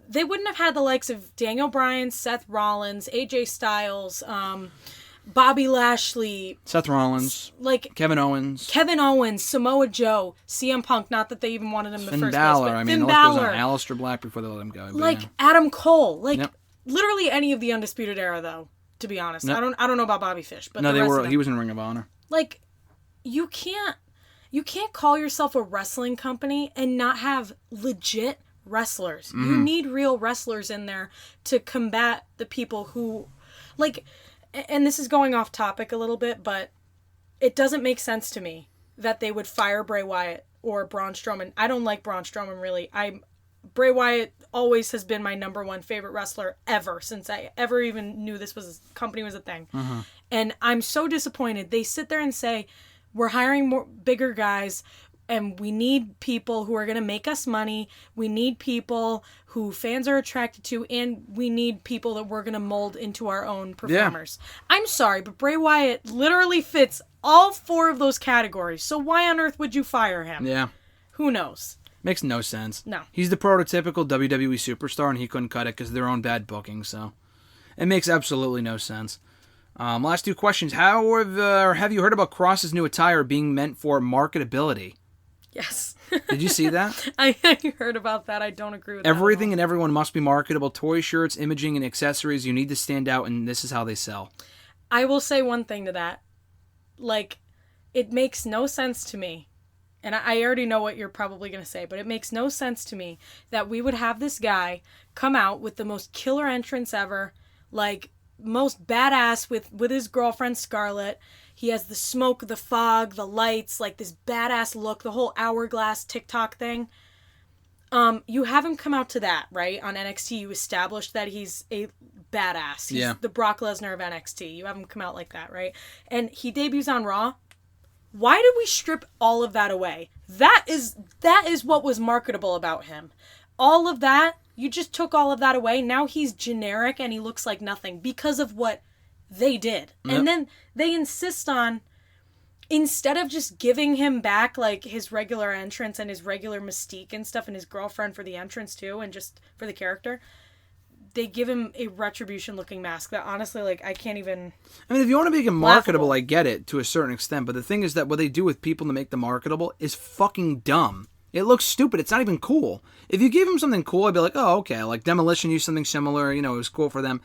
the likes of Daniel Bryan, Seth Rollins, AJ Styles, Bobby Lashley, Seth Rollins, like Kevin Owens, Samoa Joe, CM Punk. Not that they even wanted him in the first Balor, place. I mean, Finn Balor, Aleister Black before they let him go. Like Adam Cole, literally any of the Undisputed Era, though. To be honest, I don't know about Bobby Fish, but no, he was in Ring of Honor. Like, you can't call yourself a wrestling company and not have legit wrestlers. You need real wrestlers in there to combat the people who, like, and this is going off topic a little bit, but it doesn't make sense to me that they would fire Bray Wyatt or Braun Strowman. I don't like Braun Strowman, really. Bray Wyatt always has been my number one favorite wrestler ever, since I ever even knew company was a thing. And I'm so disappointed. They sit there and say, we're hiring bigger guys, and we need people who are going to make us money. We need people who fans are attracted to, and we need people that we're going to mold into our own performers. Yeah. I'm sorry, but Bray Wyatt literally fits all 4 of those categories. So why on earth would you fire him? Yeah. Who knows? Makes no sense. No. He's the prototypical WWE superstar, and he couldn't cut it because of their own bad booking, so it makes absolutely no sense. Last 2 questions. Have you heard about Cross's new attire being meant for marketability? Yes. Did you see that? I heard about that. I don't agree with Everything that and everyone must be marketable. Toy, shirts, imaging, and accessories. You need to stand out, and this is how they sell. I will say one thing to that. Like, it makes no sense to me. And I already know what you're probably going to say, but it makes no sense to me that we would have this guy come out with the most killer entrance ever, like, most badass with his girlfriend Scarlett. He has the smoke, the fog, the lights, like this badass look, the whole hourglass TikTok thing. You have him come out to that, right? On NXT, you established that he's a badass. He's the Brock Lesnar of NXT. You have him come out like that, right? And he debuts on Raw. Why did we strip all of that away? That is what was marketable about him. All of that, you just took all of that away. Now he's generic and he looks like nothing because of what they did. Yep. And then they insist on, instead of just giving him back like his regular entrance and his regular mystique and stuff, and his girlfriend for the entrance too, and just for the character, they give him a Retribution looking mask that honestly, like, I can't even... I mean, if you want to make it marketable, I get it to a certain extent, but the thing is that what they do with people to make them marketable is fucking dumb. It looks stupid. It's not even cool. If you gave him something cool, I'd be like, oh, okay, like Demolition used something similar, it was cool for them.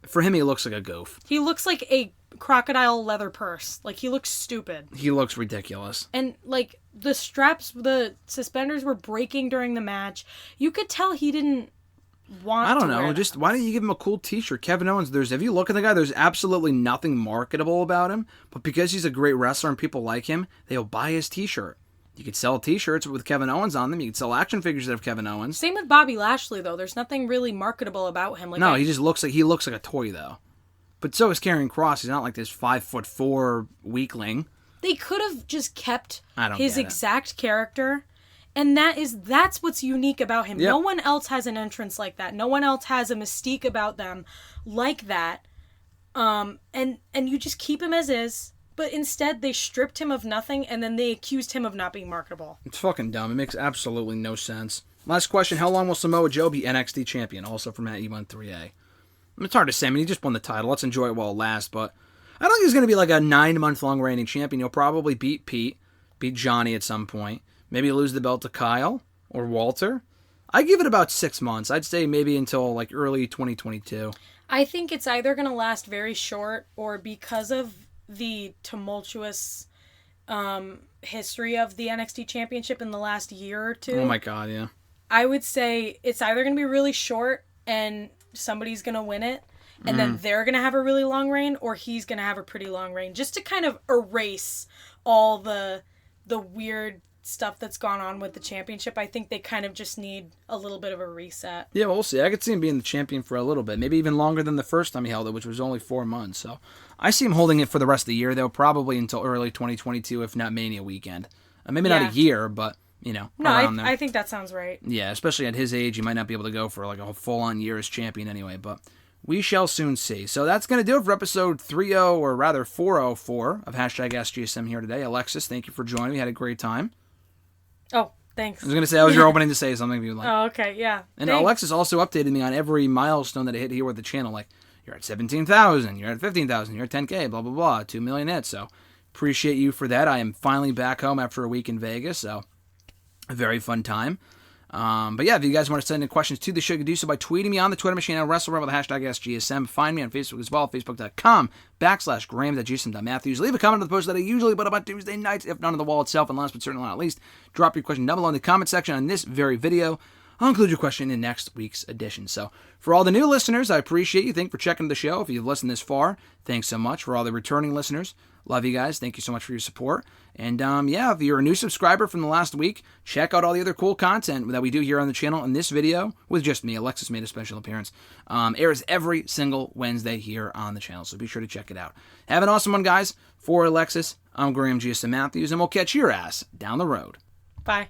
For him, he looks like a goof. He looks like a crocodile leather purse. Like, he looks stupid. He looks ridiculous. And, like, the straps, the suspenders were breaking during the match. You could tell he didn't want to I don't know. Just why don't you give him a cool t-shirt? Kevin Owens, if you look at the guy, there's absolutely nothing marketable about him. But because he's a great wrestler and people like him, they'll buy his t-shirt. You could sell t-shirts with Kevin Owens on them. You could sell action figures that have Kevin Owens. Same with Bobby Lashley, though. There's nothing really marketable about him. Like, no, he just looks like a toy, though. But so is Karrion Kross. He's not like this 5'4" weakling. They could have just kept his exact character, and that's what's unique about him. Yep. No one else has an entrance like that. No one else has a mystique about them like that. And you just keep him as is. But instead, they stripped him of nothing, and then they accused him of not being marketable. It's fucking dumb. It makes absolutely no sense. Last question, how long will Samoa Joe be NXT champion? Also from Matt E13A. It's hard to say. I mean, he just won the title. Let's enjoy it while it lasts. But I don't think he's going to be like a 9-month-long reigning champion. He'll probably beat Pete, beat Johnny at some point. Maybe lose the belt to Kyle or Walter. I give it about 6 months. I'd say maybe until like early 2022. I think it's either going to last very short, or because of the tumultuous history of the NXT Championship in the last year or two. Oh my God, yeah. I would say it's either going to be really short and somebody's going to win it, and then they're going to have a really long reign, or he's going to have a pretty long reign, just to kind of erase all the weird stuff that's gone on with the championship. I think they kind of just need a little bit of a reset. Yeah, we'll see. I could see him being the champion for a little bit, maybe even longer than the first time he held it, which was only 4 months. So I see him holding it for the rest of the year, though, probably until early 2022, if not Mania weekend. Maybe not a year, but, around there. I think that sounds right. Yeah, especially at his age, he might not be able to go for like a full-on year as champion anyway, but we shall soon see. So that's going to do it for episode 30, or rather 404 of #AskGSM here today. Alexis, thank you for joining. We had a great time. Oh, thanks. I was going to say, I was your opening to say something if you'd like. Oh, okay, yeah. And thanks. Alexis also updated me on every milestone that I hit here with the channel. Like, you're at 17,000, you're at 15,000, you're at 10K, blah, blah, blah, 2 million hits. So, appreciate you for that. I am finally back home after a week in Vegas, so a very fun time. But yeah, if you guys want to send in questions to the show, you can do so by tweeting me on the Twitter machine at WrestleRant with the hashtag AskGSM. Find me on Facebook as well, facebook.com/Graham.GSM.Matthews. Leave a comment on the post that I usually put up on Tuesday nights, if not on the wall itself. And last but certainly not least, drop your question down below in the comment section on this very video. I'll include your question in next week's edition. So, for all the new listeners, I appreciate you. Thank you for checking the show. If you've listened this far, thanks so much. For all the returning listeners, love you guys. Thank you so much for your support. And yeah, if you're a new subscriber from the last week, check out all the other cool content that we do here on the channel. And this video, with just me, Alexis made a special appearance, airs every single Wednesday here on the channel. So be sure to check it out. Have an awesome one, guys. For Alexis, I'm Graham GSM Matthews, and we'll catch your ass down the road. Bye.